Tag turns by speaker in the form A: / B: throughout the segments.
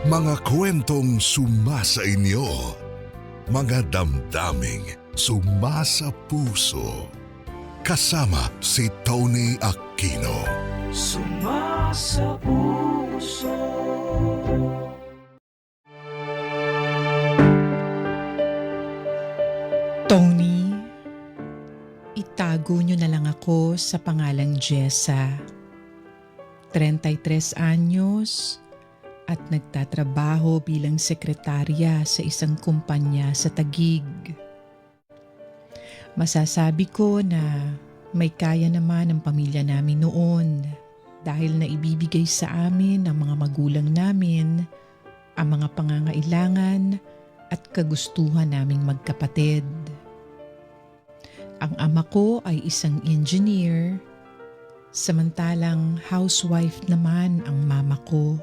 A: Mga kwentong sumasa inyo, mga damdaming sumasa puso. Kasama si Tony Aquino.
B: Sumasa puso.
C: Tony, itago niyo na lang ako sa pangalang Jessa. 33 anyos at nagtatrabaho bilang sekretarya sa isang kumpanya sa Taguig. Masasabi ko na may kaya naman ang pamilya namin noon dahil naibibigay sa amin ng mga magulang namin ang mga pangangailangan at kagustuhan naming magkapatid. Ang ama ko ay isang engineer, samantalang housewife naman ang mama ko.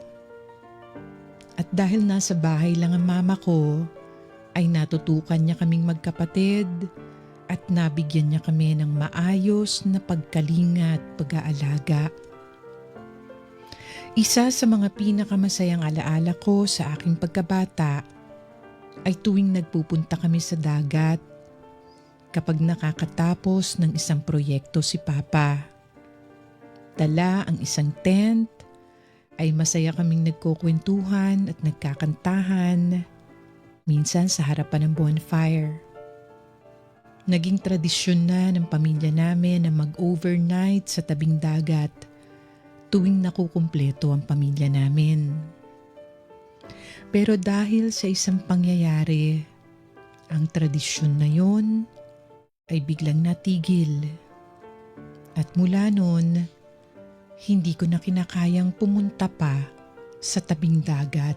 C: At dahil nasa bahay lang ang mama ko, ay natutukan niya kaming magkapatid at nabigyan niya kami ng maayos na pagkalinga at pag-aalaga. Isa sa mga pinakamasayang alaala ko sa aking pagkabata ay tuwing nagpupunta kami sa dagat kapag nakakatapos ng isang proyekto si Papa. Dala ang isang tent, ay masaya kaming nagkukwentuhan at nagkakantahan, minsan sa harapan ng bonfire. Naging tradisyon na ng pamilya namin na mag-overnight sa tabing dagat tuwing nakukumpleto ang pamilya namin. Pero dahil sa isang pangyayari, ang tradisyon na yon ay biglang natigil. At mula noon, hindi ko na kinakayang pumunta pa sa tabing dagat.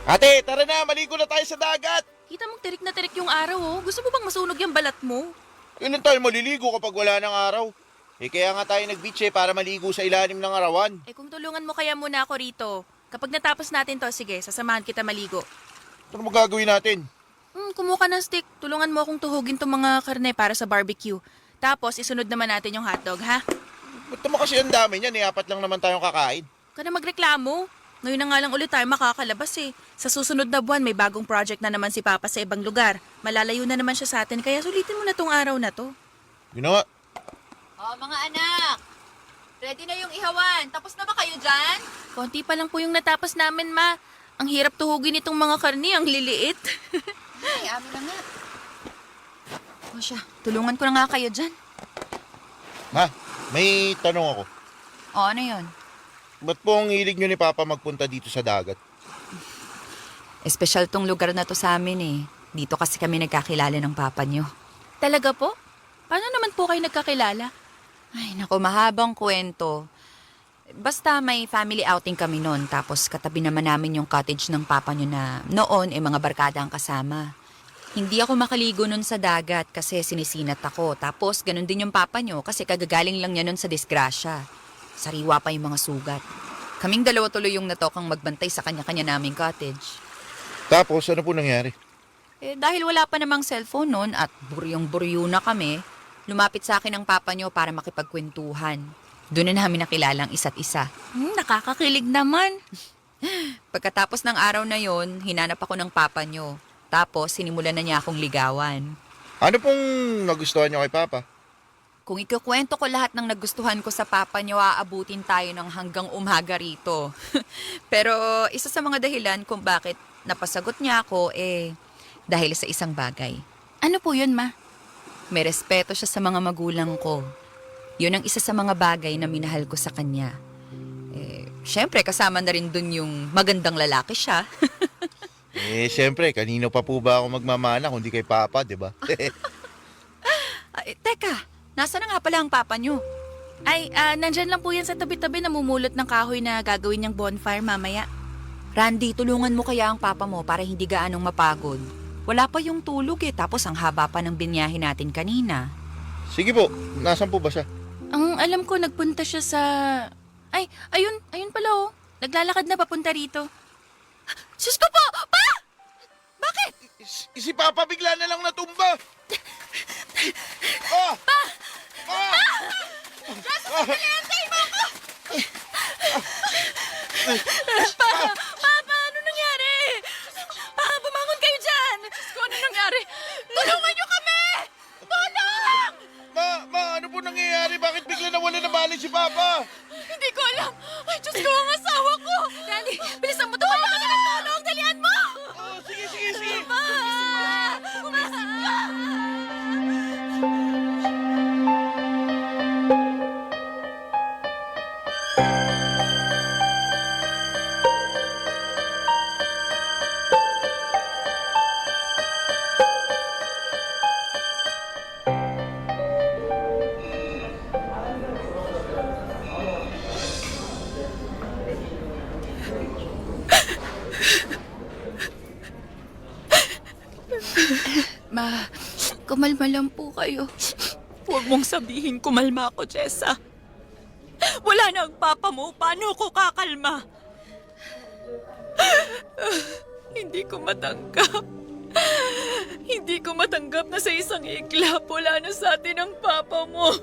D: Ate, tara na, maligo na tayo sa dagat.
E: Kita mong tirik na tirik yung araw, oh. Gusto mo bang masunog yung balat mo?
D: Yun tayo maliligo kapag wala ng araw. Kaya nga tayo nag-beach para maligo sa ilalim ng arawan.
E: Kung tulungan mo kaya muna ako rito. Kapag natapos natin to, sige, sasamahan kita maligo.
D: Ano mo gagawin natin?
E: Kumuha ka ng stick. Tulungan mo akong tuhugin tong mga karne para sa barbecue. Tapos, isunod naman natin yung hotdog, ha?
D: Ba't naman kasi ang dami niyan? Apat lang naman tayong kakain.
E: Ka na magreklamo. Ngayon na nga lang ulit tayo makakalabas eh. Sa susunod na buwan, may bagong project na naman si Papa sa ibang lugar. Malalayo na naman siya sa atin, kaya sulitin mo na tong araw na to.
D: Ginawa.
F: Oh, mga anak! Ready na yung ihawan. Tapos na ba kayo dyan?
E: Konti pa lang po yung natapos namin, Ma. Ang hirap tuhugin itong mga karne, ang liliit.
F: Ay, amin na nga. O siya, tulungan ko na nga kayo dyan.
D: Ma, may tanong ako.
F: O, ano yun?
D: Ba't po ang hilig nyo ni Papa magpunta dito sa dagat?
F: Espesyal tong lugar na to sa amin eh. Dito kasi kami nagkakilala ng papa nyo.
E: Talaga po? Paano naman po kayo nagkakilala?
F: Ay, naku, mahabang kwento. Basta may family outing kami noon, tapos katabi naman namin yung cottage ng papa nyo na noon mga barkada ang kasama. Hindi ako makaligo nun sa dagat kasi sinisinat ako. Tapos ganun din yung papa nyo kasi kagagaling lang niya nun sa disgrasya. Sariwa pa yung mga sugat. Kaming dalawa tuloy yung natokang magbantay sa kanya-kanya naming cottage.
D: Tapos, ano po nangyari?
F: Dahil wala pa namang cellphone noon at buryong-buryo na kami, lumapit sa akin ang papa nyo para makipagkwentuhan. Doon na namin nakilalang isa't isa.
E: Nakakakilig naman.
F: Pagkatapos ng araw na yon, hinanap ako ng papa nyo. Tapos, sinimulan na niya akong ligawan.
D: Ano pong nagustuhan nyo kay Papa?
F: Kung ikukwento ko lahat ng nagustuhan ko sa papa nyo, aabutin tayo ng hanggang umaga rito. Pero isa sa mga dahilan kung bakit napasagot niya ako, dahil sa isang bagay.
E: Ano po yun, Ma?
F: May respeto siya sa mga magulang ko. Yun ang isa sa mga bagay na minahal ko sa kanya. Syempre, kasama na rin dun yung magandang lalaki siya.
D: Siyempre, kanino pa po ba ako magmamana kundi kay Papa, di ba?
F: Teka, nasa na nga pala ang papa nyo?
E: Ay, nandyan lang po yan sa tabi-tabi namumulot ng kahoy na gagawin niyang bonfire mamaya.
F: Randy, tulungan mo kaya ang papa mo para hindi gaanong mapagod. Wala pa yung tulog tapos ang haba pa ng binyahe natin kanina.
D: Sige po, nasan po ba siya?
E: Ang alam ko, nagpunta siya sa... Ay, ayun pala oh. Naglalakad na papunta rito. Diyos ko po! Pa! Bakit?
D: Si Papa bigla na lang natumba! Pa! Pa! Pa!
E: Ano nangyari? Bumangon kayo dyan! Diyos ko, ano nangyari? Tulungan niyo kami! Tulong!
D: Ano po nangyayari? Bakit bigla nawala na bali si Papa?
E: Hindi ko alam. Ay, Diyos ko, ang asawa ko! Randy, bilisan mo, tumawa ka na ng tulong! Dalian mo!
D: Oh, sige.
E: Pa! Gumising ka! Ma, kumalma lang po kayo.
G: Huwag mong sabihin kumalma ako, Jessa. Wala na ang papa mo. Paano ko kakalma? Hindi ko matanggap. Hindi ko matanggap na sa isang iglap wala na sa atin ang papa mo.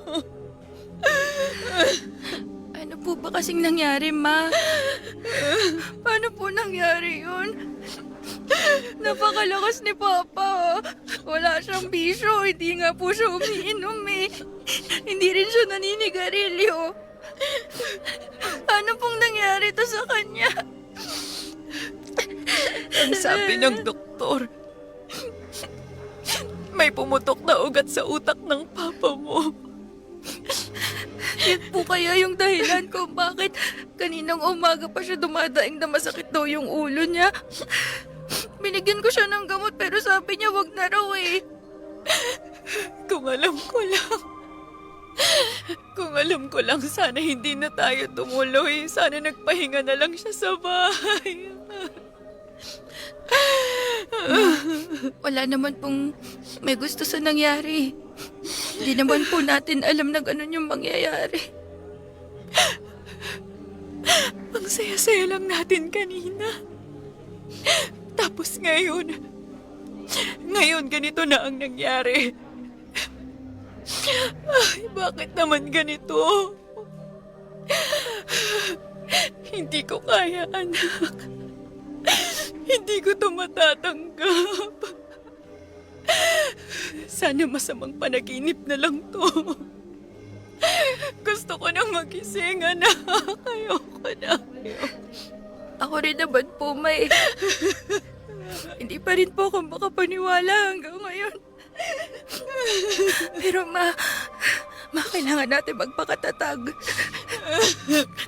E: Ano po ba kasing nangyari, Ma? Paano po nangyari yun? Napakalakas ni Papa. Wala siyang bisyo. Hindi nga po siya umiinom eh. Hindi rin siya naninigarilyo. Ano pong nangyari to sa kanya?
G: Ang sabi ng doktor, may pumutok na ugat sa utak ng papa mo.
E: Yan po kaya yung dahilan kung bakit kaninang umaga pa siya dumadaing na masakit daw yung ulo niya. Binigyan ko siya ng gamot pero sabi niya wag na raw eh.
G: Kung alam ko lang. Kung alam ko lang, sana hindi na tayo tumuloy. Sana nagpahinga na lang siya sa bahay.
E: Wala naman pong may gusto sa nangyari. Hindi naman po natin alam na ganun yung mangyayari.
G: Ang saya-saya lang natin kanina. Tapos ngayon ganito na ang nangyari. Ay, bakit naman ganito? Hindi ko kaya, anak. Hindi ko ito matatanggap. Sana masamang panaginip na lang to. Gusto ko nang magising, anak. Ayoko na.
E: Ako rin naman po may... Hindi pa rin po ako makapaniwala hanggang ngayon. Pero kailangan natin magpakatatag.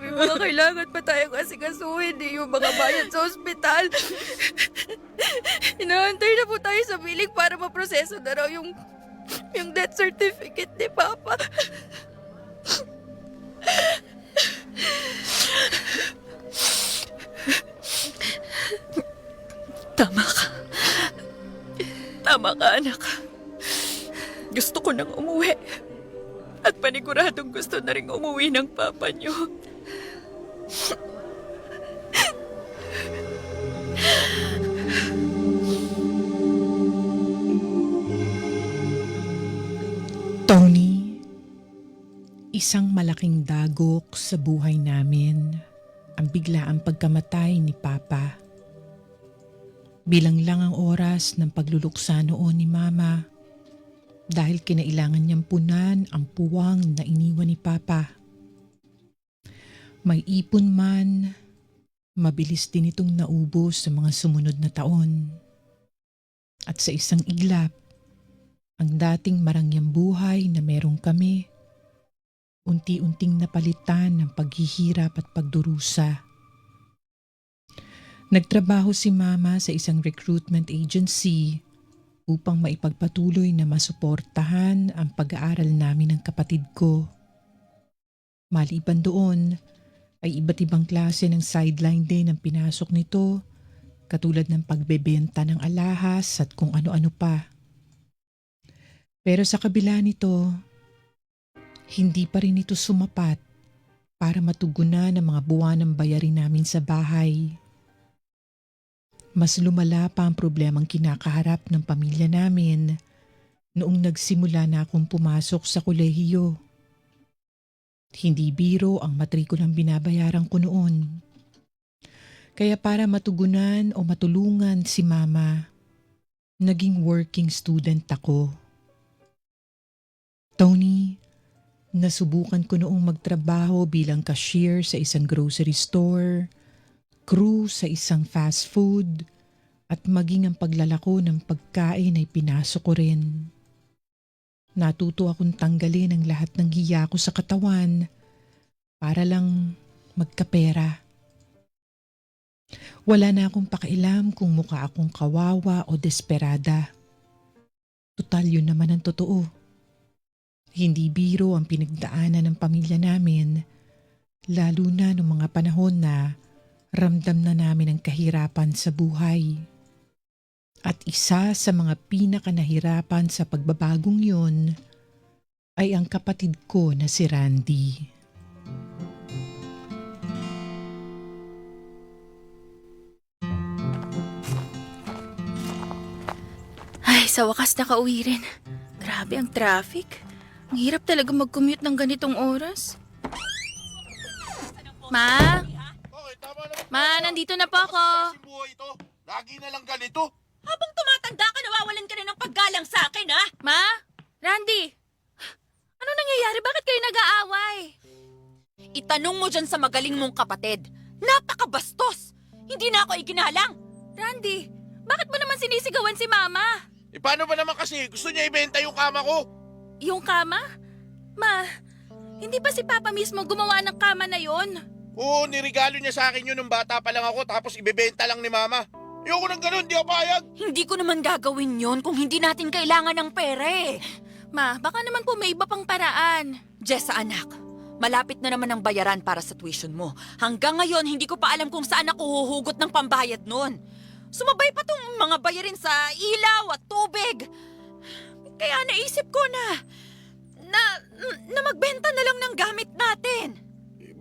E: May mga kailangan pa tayong asikasuhin, yung mga bayad sa ospital. Inaantay na po tayo sa bilik para maproseso na raw yung death certificate ni Papa.
G: Tama ka. Tama ka, anak. Gusto ko nang umuwi. At paniguradong gusto na rin umuwi ng papa niyo.
C: Tony, isang malaking dagok sa buhay namin ang biglaang pagkamatay ni Papa. Bilang lang ang oras ng pagluluksa noon ni Mama dahil kinailangan niyang punan ang puwang na iniwan ni Papa. May ipon man, mabilis din itong naubos sa mga sumunod na taon. At sa isang iglap, ang dating marangyang buhay na meron kami, unti-unting napalitan ng paghihirap at pagdurusa. Nagtrabaho si Mama sa isang recruitment agency upang maipagpatuloy na masuportahan ang pag-aaral namin ng kapatid ko. Maliban doon, ay iba't ibang klase ng sideline din ang pinasok nito, katulad ng pagbebenta ng alahas at kung ano-ano pa. Pero sa kabila nito, Hindi pa rin ito sumapat para matugunan ang mga buwanang bayarin namin sa bahay. Mas lumala pa ang problemang kinakaharap ng pamilya namin noong nagsimula na akong pumasok sa kolehiyo. Hindi biro ang matrikulang binabayaran ko noon. Kaya para matugunan o matulungan si Mama, naging working student ako. Tony, nasubukan ko noong magtrabaho bilang cashier sa isang grocery store, crew sa isang fast food, at maging ang paglalako ng pagkain ay pinasok ko rin. Natuto akong tanggalin ang lahat ng hiya ko sa katawan para lang magkapera. Wala na akong pakialam kung mukha akong kawawa o desperada. Tutal yun naman ang totoo. Hindi biro ang pinagdaanan ng pamilya namin, lalo na noong mga panahon na ramdam na namin ang kahirapan sa buhay. At isa sa mga pinakanahirapan sa pagbabagong yun ay ang kapatid ko na si Randy.
E: Ay, sa wakas nakauwi rin. Grabe ang traffic. Ang hirap talaga mag-commute ng ganitong oras. Ma?
D: Okay, tama naman.
E: Ma, nandito na po ako.
D: Kasi buhay ito. Lagi na lang ganito.
G: Habang tumatanda ka, nawawalan ka na ng paggalang sa akin, ha?
E: Ma? Randy? Ano nangyayari? Bakit kayo nag-aaway?
F: Itanong mo dyan sa magaling mong kapatid. Napakabastos! Hindi na ako iginalang.
E: Randy, bakit mo naman sinisigawan si Mama?
D: E paano ba naman kasi? Gusto niya ibenta yung kama ko.
E: Yung kama? Ma, hindi ba si Papa mismo gumawa ng kama na yon?
D: Oo, nirigalo niya sa akin yun nung bata pa lang ako tapos ibebenta lang ni Mama. Ayoko ng ganun, di ako payag.
F: Hindi ko naman gagawin yon kung hindi natin kailangan ng pera eh.
E: Ma, baka naman po may iba pang paraan.
F: Jessa anak, malapit na naman ang bayaran para sa tuition mo. Hanggang ngayon, hindi ko pa alam kung saan ako huhugot ng pambayad nun. Sumabay pa tong mga bayarin sa ilaw at tubig. Kaya naisip ko na magbenta na lang ng gamit natin.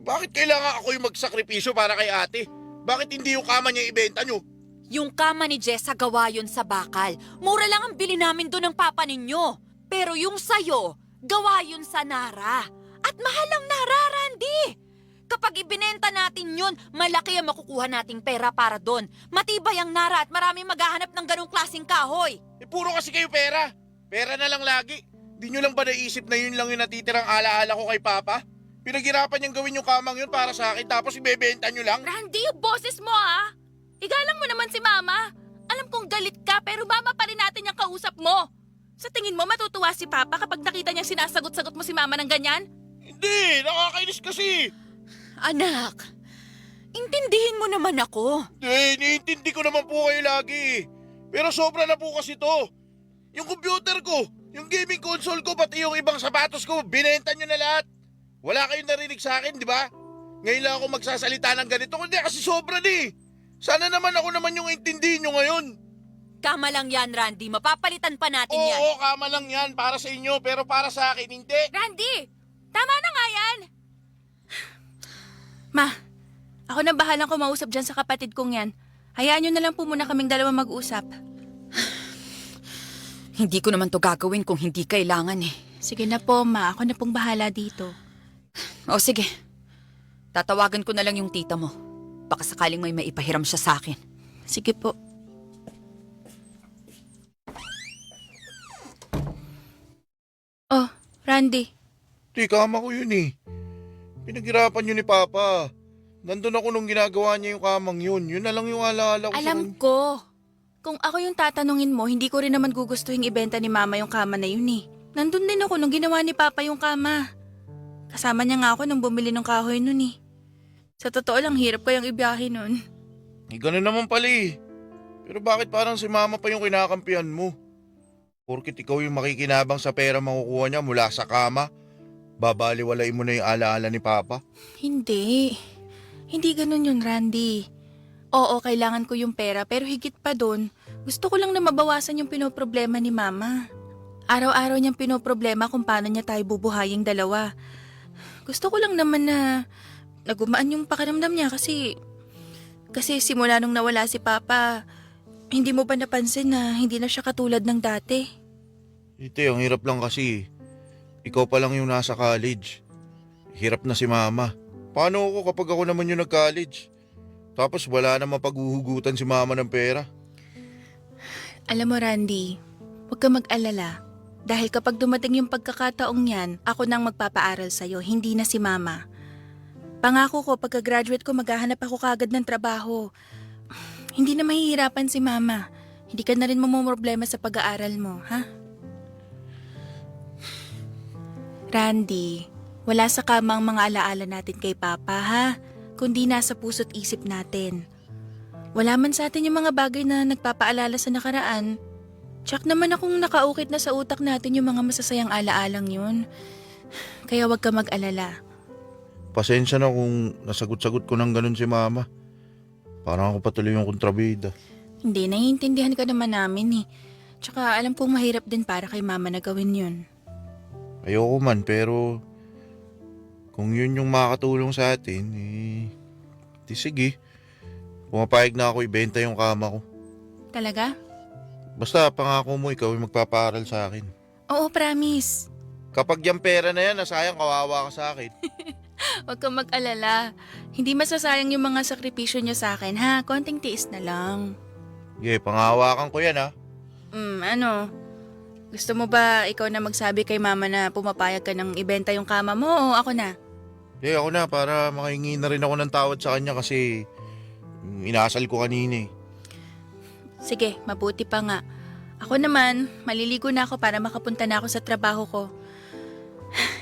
D: Bakit kailangan ako yung magsakripisyo para kay ate? Bakit hindi yung kama niya ibenta nyo?
F: Yung kama ni Jessa gawa yun sa bakal. Mura lang ang bili namin doon ng papa ninyo. Pero yung sayo, gawa yun sa Nara. At mahal ang Nara, Randy. Kapag ibinenta natin yun, malaki ang makukuha nating pera para doon. Matibay ang Nara at maraming maghahanap ng ganong klaseng kahoy.
D: Eh puro kasi kayo pera. Pera na lang lagi. Di nyo lang ba naisip na yun lang yung natitirang alaala ko kay Papa? Pinaghirapan niyang gawin yung kamang yun para sa akin tapos ibebenta nyo lang?
E: Randy, yung boses mo ah! Igalang mo naman si Mama. Alam kong galit ka pero Mama pa rin natin yung kausap mo. Sa tingin mo matutuwa si Papa kapag nakita niyang sinasagot-sagot mo si Mama ng ganyan?
D: Hindi, nakakainis kasi.
F: Anak, intindihin mo naman ako.
D: Iniintindi ko naman po kayo lagi. Pero sobra na po kasi to. Yung computer ko, yung gaming console ko, pati yung ibang sapatos ko, binenta nyo na lahat. Wala kayong narinig sa akin, di ba? Ngayon lang ako magsasalita ng ganito, kundi kasi sobra di. Sana naman ako naman yung intindihin nyo ngayon.
F: Kama lang yan, Randy. Mapapalitan pa natin yan.
D: Oo, kama lang yan para sa inyo, pero para sa akin, hindi.
E: Randy! Tama na nga yan! Ma, ako na bahalang kumausap dyan sa kapatid kong yan. Hayaan nyo na lang po muna kaming dalawa mag-usap.
F: Hindi ko naman to gagawin kung hindi kailangan eh.
E: Sige na po, Ma. Ako na pong bahala dito.
F: O sige, tatawagan ko na lang yung tita mo. Baka sakaling may maipahiram siya sa akin.
E: Sige po. Oh, Randy.
D: Di, kama ko yun eh. Pinaghirapan yun ni Papa. Nandun ako nung ginagawa niya yung kamang yun. Yun na lang yung alaala ko.
E: Alam ko. Kung ako yung tatanungin mo, hindi ko rin naman gugustuhin ibenta ni Mama yung kama na yun eh. Nandun din ako nung ginawa ni Papa yung kama. Kasama niya nga ako nung bumili ng kahoy nun eh. Sa totoo lang, hirap kayang ibiyahe nun.
D: Eh, ganun naman pala eh. Pero bakit parang si Mama pa yung kinakampihan mo? Porkit ikaw yung makikinabang sa pera makukuha niya mula sa kama, babaliwalain mo na yung alaala ni Papa?
E: Hindi. Hindi ganun yun, Randy. Oo, kailangan ko yung pera pero higit pa doon, gusto ko lang na mabawasan yung pinoproblema ni Mama. Araw-araw niyang pinoproblema kung paano niya tayo bubuhaying dalawa. Gusto ko lang naman na nagumaan yung pakiramdam niya kasi simula nung nawala si Papa, hindi mo ba napansin na hindi na siya katulad ng dati?
D: Ite, ang hirap lang kasi. Ikaw pa lang yung nasa college. Hirap na si Mama. Paano ako kapag ako naman yung nag-college? Tapos wala namang paghuhugutan si Mama ng pera.
E: Alam mo, Randy, huwag ka mag-alala. Dahil kapag dumating yung pagkakataong yan, ako nang magpapaaral sa'yo, hindi na si Mama. Pangako ko, pagka-graduate ko, maghahanap ako kagad ng trabaho. Hindi na mahihirapan si Mama. Hindi ka na rin mamumroblema sa pag-aaral mo, ha? Randy, wala sa kama ang mga alaala natin kay Papa, ha? Kundi nasa puso't isip natin. Wala man sa atin yung mga bagay na nagpapaalala sa nakaraan. Tsak naman akong nakaukit na sa utak natin yung mga masasayang alaalang yun. Kaya wag ka mag-alala.
D: Pasensya na kung nasagot-sagot ko ng ganun si Mama. Parang ako patuloy yung kontrabida.
E: Hindi, naiintindihan ka naman namin eh. Tsaka alam kong mahirap din para kay Mama na gawin yun.
D: Ayoko man, pero kung yun yung makakatulong sa atin, di sige. Pumapayag na ako ibenta yung kama ko.
E: Talaga?
D: Basta pangako mo ikaw yung magpapaaral sa akin.
E: Oo, promise.
D: Kapag yung pera na yan, nasayang kawawa ka sa akin.
E: Huwag kang mag-alala. Hindi masasayang yung mga sakripisyo niyo sa akin, ha? Konting tiis na lang.
D: Sige, pangawakan ko yan ha.
E: Ano? Gusto mo ba ikaw na magsabi kay Mama na pumapayag ka ng ibenta yung kama mo o ako na?
D: Sige, ako na para makahingi na rin ako ng tawad sa kanya kasi inasal ko kanina eh.
E: Sige, mabuti pa nga. Ako naman, maliligo na ako para makapunta na ako sa trabaho ko.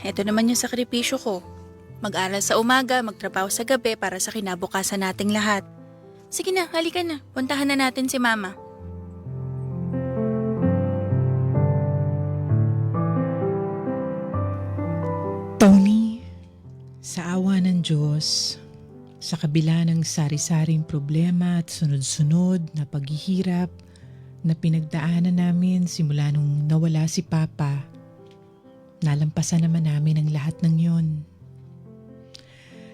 E: Ito naman yung sakripisyo ko. Mag-aral sa umaga, magtrabaho sa gabi para sa kinabukasan nating lahat. Sige na, halika na. Puntahan na natin si Mama.
C: Tony, sa awa ng Diyos, sa kabila ng sari-saring problema at sunod-sunod na paghihirap na pinagdaanan namin simula nung nawala si Papa, nalampasan naman namin ang lahat ng yon.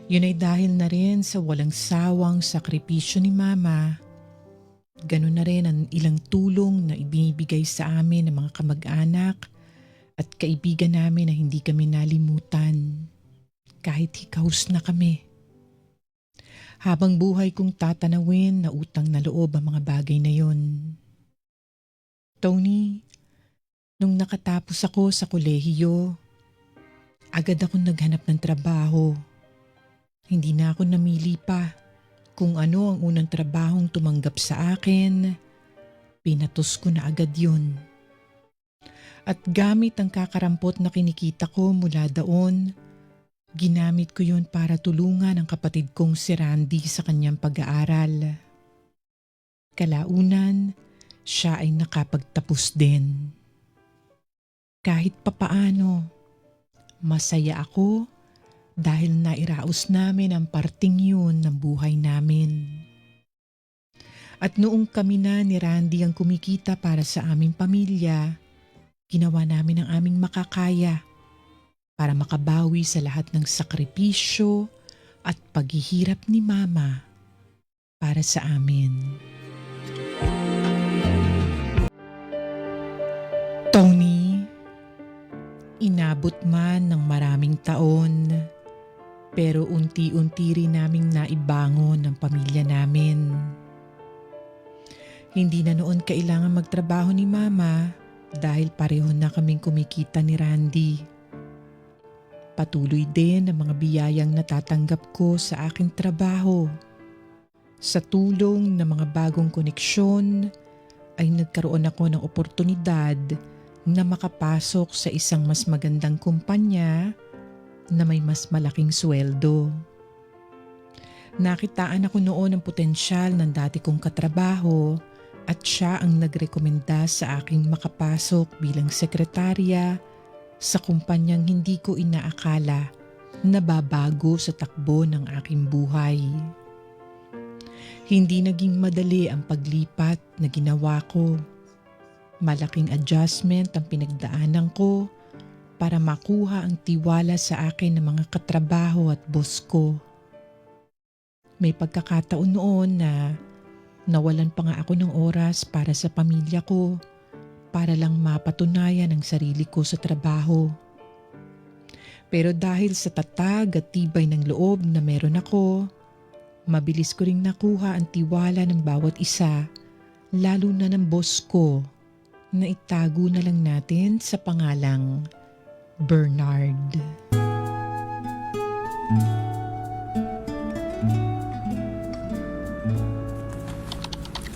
C: Yun ay dahil na rin sa walang sawang sakripisyo ni Mama. Ganun na rin ang ilang tulong na ibinibigay sa amin ng mga kamag-anak at kaibigan namin na hindi kami nalimutan kahit hikaws na kami. Habang buhay kong tatanawin na utang na loob ang mga bagay na yon. Tony, nung nakatapos ako sa kolehiyo, agad akong naghanap ng trabaho. Hindi na ako namili pa kung ano ang unang trabahong tumanggap sa akin. Pinatos ko na agad yun. At gamit ang kakarampot na kinikita ko mula doon, ginamit ko yun para tulungan ang kapatid kong si Randy sa kanyang pag-aaral. Kalaunan, siya ay nakapagtapos din. Kahit papaano, masaya ako dahil nairaos namin ang parting yun ng buhay namin. At noong kami na ni Randy ang kumikita para sa aming pamilya, ginawa namin ang aming makakaya para makabawi sa lahat ng sakripisyo at paghihirap ni Mama para sa amin. Tony, inabot man ng maraming taon, pero unti-unti rin naming naibangon ang pamilya namin. Hindi na noon kailangan magtrabaho ni Mama dahil pareho na kaming kumikita ni Randy. Patuloy din ang mga biyayang natatanggap ko sa aking trabaho. Sa tulong ng mga bagong koneksyon ay nagkaroon ako ng oportunidad na makapasok sa isang mas magandang kumpanya na may mas malaking sweldo. Nakitaan ako noon ng potensyal ng dati kong katrabaho at siya ang nagrekomenda sa aking makapasok bilang sekretarya sa kumpanyang hindi ko inaakala na babago sa takbo ng aking buhay. Hindi naging madali ang paglipat na ginawa ko. Malaking adjustment ang pinagdaanan ko para makuha ang tiwala sa akin ng mga katrabaho at boss ko. May pagkakataon noon na nawalan pa nga ako ng oras para sa pamilya ko, para lang mapatunayan ang sarili ko sa trabaho. Pero dahil sa tatag at tibay ng loob na meron ako, mabilis ko ring nakuha ang tiwala ng bawat isa, lalo na ng boss ko, na itago na lang natin sa pangalang Bernard.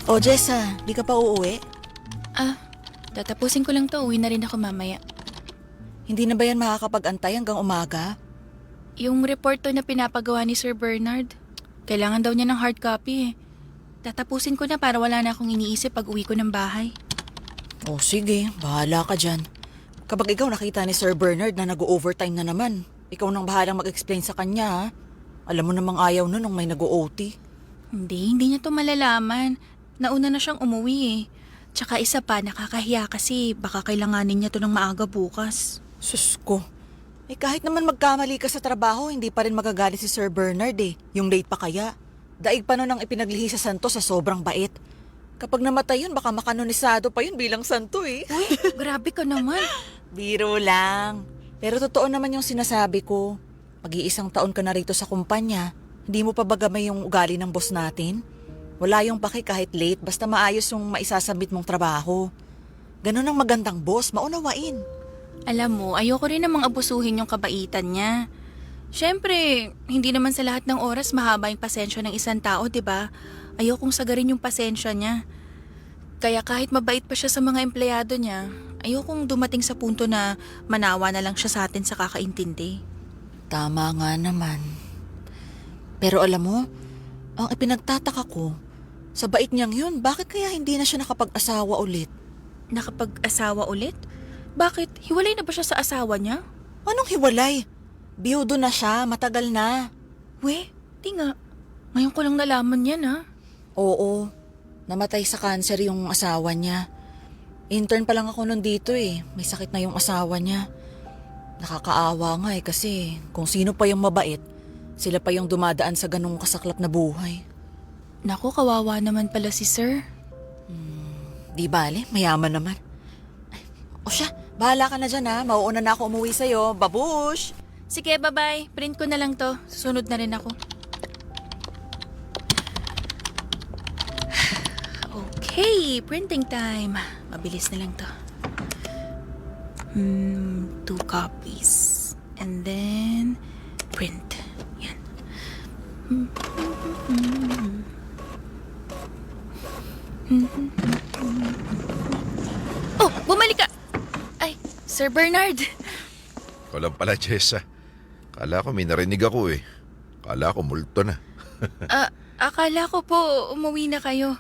H: O Jessa, di ka pa uuwi?
E: Tatapusin ko lang to. Uwi na rin ako mamaya.
H: Hindi na ba yan makakapag-antay hanggang umaga?
E: Yung report to na pinapagawa ni Sir Bernard, kailangan daw niya ng hard copy eh. Tatapusin ko na para wala na akong iniisip pag uwi ko ng bahay.
H: O sige, bahala ka dyan. Kapag ikaw nakita ni Sir Bernard na nag-overtime na naman, ikaw nang bahalang mag-explain sa kanya ha. Alam mo namang ayaw nun nung may nag-OT.
E: Hindi niya to malalaman. Nauna na siyang umuwi eh. Tsaka isa pa, nakakahiya kasi baka kailanganin niya to ng maaga bukas.
H: Sus ko. Eh kahit naman magkamali ka sa trabaho, hindi pa rin magagalit si Sir Bernard eh. Yung late pa kaya. Daig pa nun ang ipinaglihi sa santo sa sobrang bait. Kapag namatay yun, baka makanonisado pa yun bilang santo eh.
E: Uy, grabe ka naman.
H: Biro lang. Pero totoo naman yung sinasabi ko. Mag-iisang taon ka na rito sa kumpanya. Hindi mo pa bagamay yung ugali ng boss natin? Wala yung paki kahit late, basta maayos yung maisasabit mong trabaho. Ganun ang magandang boss, maunawain.
E: Alam mo, ayoko rin namang abusuhin yung kabaitan niya. Siyempre, hindi naman sa lahat ng oras mahaba yung pasensya ng isang tao, di ba? Ayokong sagarin yung pasensya niya. Kaya kahit mabait pa siya sa mga empleyado niya, ayokong dumating sa punto na manawa na lang siya sa atin sa kakaintindi.
H: Tama nga naman. Pero alam mo, ang ipinagtataka ko, sa bait niyang yun, bakit kaya hindi na siya nakapag-asawa ulit?
E: Nakapag-asawa ulit? Bakit? Hiwalay na ba siya sa asawa niya?
H: Anong hiwalay? Biyudo na siya, matagal na.
E: We, di nga. Ngayon ko lang nalaman yan ha.
H: Oo, namatay sa kanser yung asawa niya. Intern pa lang ako nun dito eh, may sakit na yung asawa niya. Nakakaawa nga eh kasi kung sino pa yung mabait, sila pa yung dumadaan sa ganung kasaklap na buhay.
E: Naku, kawawa naman pala si Sir.
H: Di bale, mayaman naman. O siya, bahala ka na dyan ha. Mauuna na ako umuwi sa'yo. Babush!
E: Sige, bye-bye. Print ko na lang to. Susunod na rin ako. Okay, printing time. Mabilis na lang to. 2 copies. And then, print. Yan. Oh, bumalik ka! Ay, Sir Bernard.
D: Ikaw lang pala, Jessa. Kala ko may narinig ako eh. Kala ko multo na.
E: Akala ko po umuwi na kayo.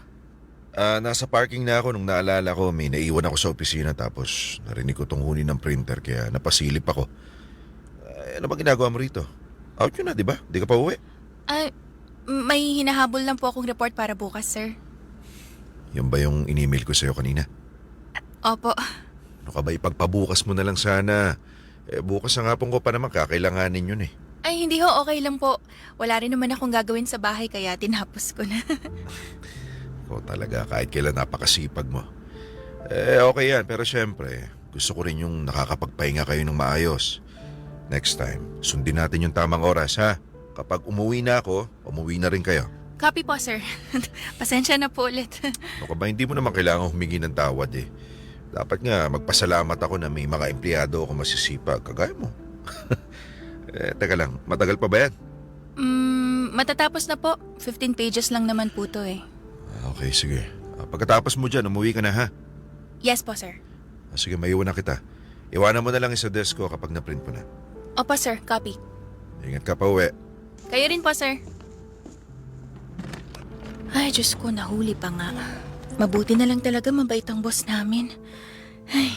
D: Nasa parking na ako nung naalala ko may naiwan ako sa opisina tapos narinig ko tungkunin ng printer kaya napasilip ako. Ano ba ginagawa mo rito? Out yun na, di ba? Di ka pa uwi?
E: May hinahabol lang po akong report para bukas, sir.
D: Yan ba yung in-email ko sa'yo kanina?
E: Opo.
D: Ano ka ba, ipagpabukas mo na lang sana. Bukas ang hapon ko pa naman kakailanganin yun eh.
E: Ay, hindi ho. Okay lang po. Wala rin naman akong gagawin sa bahay kaya tinapos ko na.
D: Ikaw talaga, kahit kailan napakasipag mo. Okay yan, pero syempre, gusto ko rin yung nakakapagpahinga kayo ng maayos. Next time, sundin natin yung tamang oras ha. Kapag umuwi na ako, umuwi na rin kayo.
E: Copy po, sir. Pasensya na po ulit.
D: Ano ka ba, hindi mo naman kailangan humingi ng tawad eh. Dapat nga, magpasalamat ako na may mga empleyado ako masisipag, kagaya mo. Teka lang, matagal pa ba yan?
E: Matatapos na po. 15 pages lang naman po to eh.
D: Okay, sige. Pagkatapos mo dyan, umuwi ka na ha?
E: Yes po, sir.
D: Sige, maiwan na kita. Iwanan mo na lang sa desk ko kapag na-print mo na.
E: Opo, sir. Copy.
D: Ingat ka pa uwi.
E: Kayo rin po, sir. Ay, Diyos ko, nahuli pa nga. Mabuti na lang talaga mabait ang boss namin. Ay.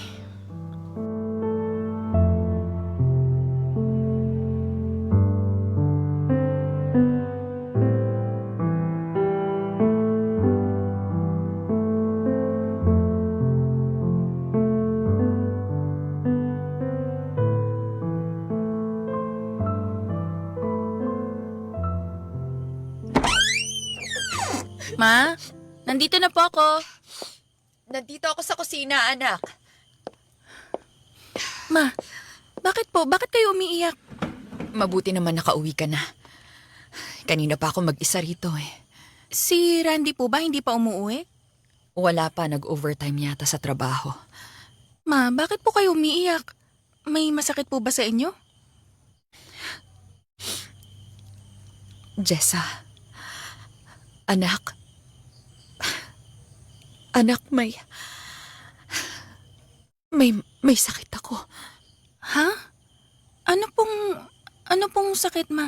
E: Ma, nandito na po ako.
F: Nandito ako sa kusina, anak.
E: Ma, bakit po? Bakit kayo umiiyak?
F: Mabuti naman nakauwi ka na. Kanina pa ako mag-isa rito eh.
E: Si Randy po ba hindi pa umuwi?
F: Wala pa, nag-overtime yata sa trabaho.
E: Ma, bakit po kayo umiiyak? May masakit po ba sa inyo?
F: Jessa. Anak. Anak, may sakit ako.
E: Ha? Ano pong sakit, ma?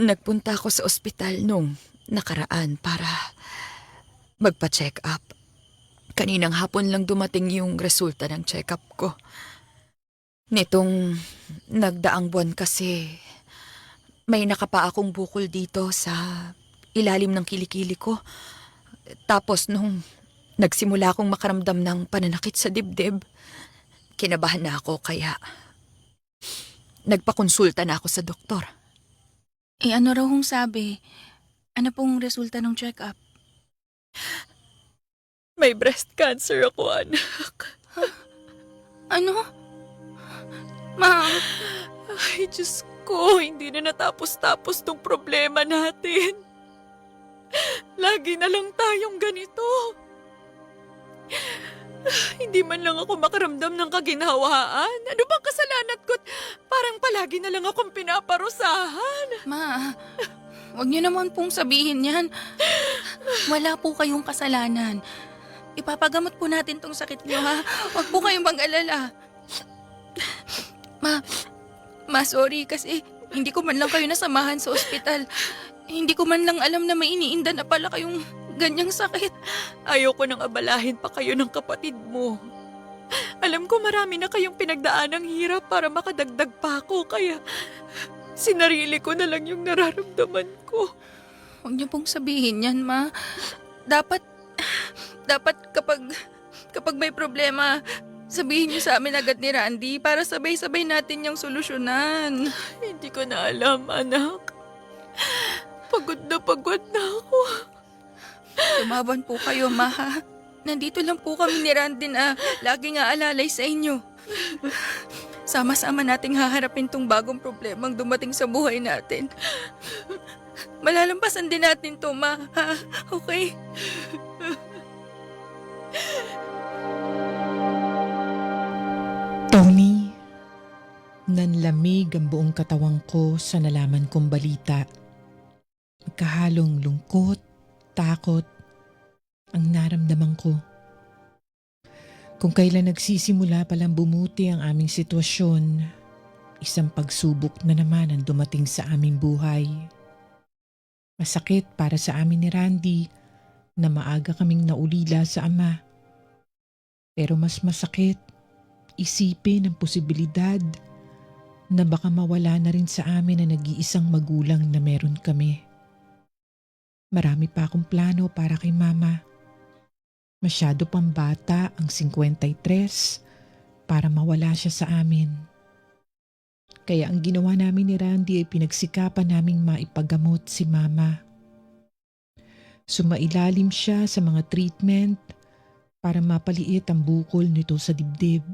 F: Nagpunta ako sa ospital nung nakaraan para magpa-check up. Kaninang hapon lang dumating yung resulta ng check-up ko. Nitong nagdaang buwan kasi may nakapa akong bukol dito sa ilalim ng kilikili ko. Tapos nung nagsimula akong makaramdam ng pananakit sa dibdib, kinabahan na ako kaya nagpakonsulta na ako sa doktor.
E: Eh ano raw hong sabi? Ano pong resulta ng check-up?
G: May breast cancer ako, anak.
E: Ano? Ma,
G: Ay, Diyos ko, hindi na natapos-tapos tong problema natin. Lagi na lang tayong ganito. Hindi man lang ako makaramdam ng kaginhawaan. Ano bang kasalanan ko't parang palagi na lang akong pinaparusahan?
E: ma, wag niyo naman pong sabihin yan. Wala po kayong kasalanan. Ipapagamot po natin tong sakit niyo, ha? Wag po kayong mag-alala. Ma, sorry kasi hindi ko man lang kayo nasamahan sa ospital. Hindi ko man lang alam na may iniinda na pala kayong ganyang sakit.
G: Ayoko nang abalahin pa kayo ng kapatid mo. Alam ko marami na kayong pinagdaan ng hirap para makadagdag pa ako, kaya sinarili ko na lang yung nararamdaman ko.
E: Huwag niyo pong sabihin yan, ma. Dapat kapag may problema, sabihin niyo sa amin agad ni Randy para sabay-sabay natin yung solusyonan.
G: Hindi ko na alam, anak. Pagod na ako.
E: Tumaban po kayo, ma, ha? Nandito lang po kami ni Randy na laging aalalay sa inyo. Sama-sama nating haharapin tong bagong problemang dumating sa buhay natin. Malalampasan din natin to, ma, ha? Okay?
C: Tony, nanlamig ang buong katawang ko sa nalaman kong balita. Magkahalong lungkot, takot, ang naramdaman ko. Kung kailan nagsisimula palang bumuti ang aming sitwasyon, isang pagsubok na naman ang dumating sa aming buhay. Masakit para sa amin ni Randy na maaga kaming naulila sa ama. Pero mas masakit isipin ang posibilidad na baka mawala na rin sa amin na nag-iisang magulang na meron kami. Marami pa akong plano para kay mama. Masyado pang bata ang 53 para mawala siya sa amin. Kaya ang ginawa namin ni Randy ay pinagsikapan naming maipagamot si mama. Sumailalim siya sa mga treatment para mapaliit ang bukol nito sa dibdib.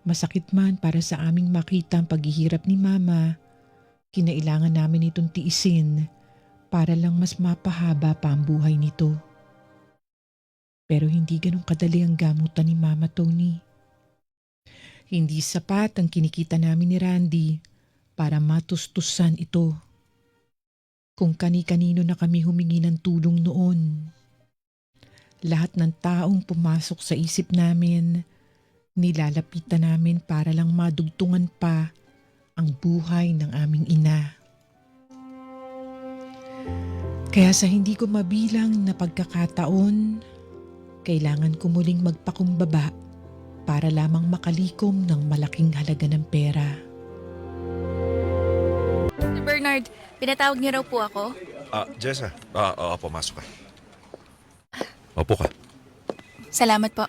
C: Masakit man para sa aming makita ang paghihirap ni mama, kinailangan namin itong tiisin para lang mas mapahaba pa ang buhay nito. Pero hindi ganun kadali ang gamutan ni Mama, Tony. Hindi sapat ang kinikita namin ni Randy para matustusan ito. Kung kani-kanino na kami humingi ng tulong noon. Lahat ng taong pumasok sa isip namin, nilalapitan namin para lang madugtungan pa ang buhay ng aming ina. Kaya sa hindi ko mabilang na pagkakataon, kailangan ko muling magpakumbaba para lamang makalikom ng malaking halaga ng pera.
E: Sir Bernard, pinatawag niyo raw po ako?
I: Jessa. Pumasok ka. Opo ka.
E: Salamat po.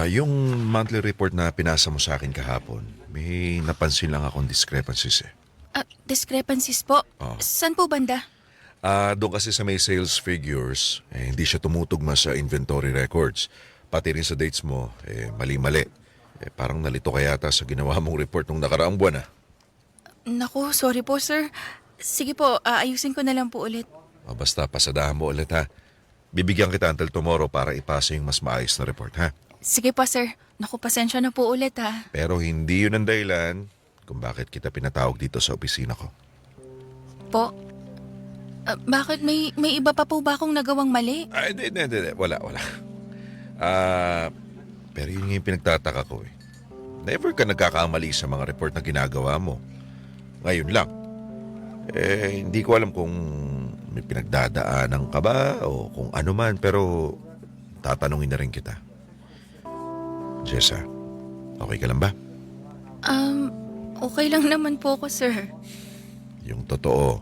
I: Yung monthly report na pinasa mo sa akin kahapon, may napansin lang akong discrepancies eh.
E: Discrepancies po?
I: Oo.
E: Saan po banda?
I: Doon kasi sa may sales figures, hindi siya tumutugma sa inventory records. Pati rin sa dates mo, mali-mali. Parang nalito ka yata sa ginawa mong report nung nakaraang buwan.
E: Naku, sorry po sir. Sige po, ayusin ko na lang po ulit.
I: Basta pasadahan mo ulit ha. Bibigyan kita until tomorrow para ipasa yung mas maayos na report ha.
E: Sige po sir. Naku, pasensya na po ulit ha.
I: Pero hindi yun ang dahilan kung bakit kita pinatawag dito sa opisina ko.
E: Po? Bakit may iba pa po ba akong nagawang mali?
I: Hindi. Wala. Pero yun yung pinagtataka ko eh. Never ka nagkakamali sa mga report na ginagawa mo. Ngayon lang. Hindi ko alam kung may pinagdadaanan ka ba o kung ano man, pero tatanungin na rin kita. Jessa, okay ka lang ba?
E: Okay lang naman po ako sir.
I: Yung totoo.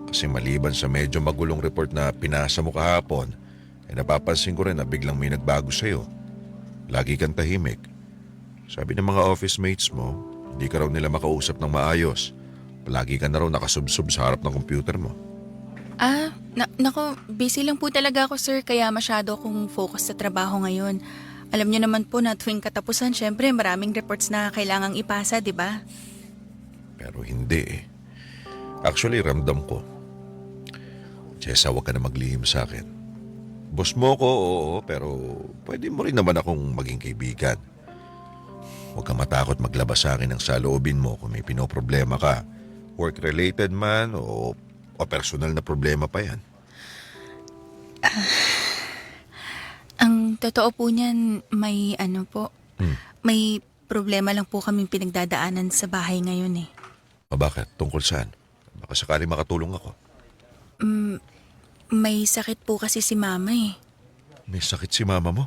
I: Kasi maliban sa medyo magulong report na pinasa mo kahapon, napapansin ko rin na biglang may nagbago sa'yo. Lagi kang tahimik. Sabi ng mga office mates mo, hindi ka raw nila makausap ng maayos. Palagi ka na raw nakasubsob sa harap ng computer mo.
E: Nako, busy lang po talaga ako sir, kaya masyado akong focus sa trabaho ngayon. Alam niyo naman po na tuwing katapusan, syempre maraming reports na kailangang ipasa, di ba?
I: Pero hindi eh. Actually, ramdam ko. Jessa, huwag ka na maglihim sa akin. Boss mo ko, oo, pero pwede mo rin naman akong maging kaibigan. Huwag kang matakot maglabas sa akin ng saloobin mo kung may pinoproblema ka. Work-related man o personal na problema pa yan.
E: Ang totoo po niyan, may may problema lang po kaming pinagdadaanan sa bahay ngayon eh.
I: Bakit? Tungkol saan? Baka sakali makatulong ako.
E: May sakit po kasi si mama eh.
I: May sakit si mama mo?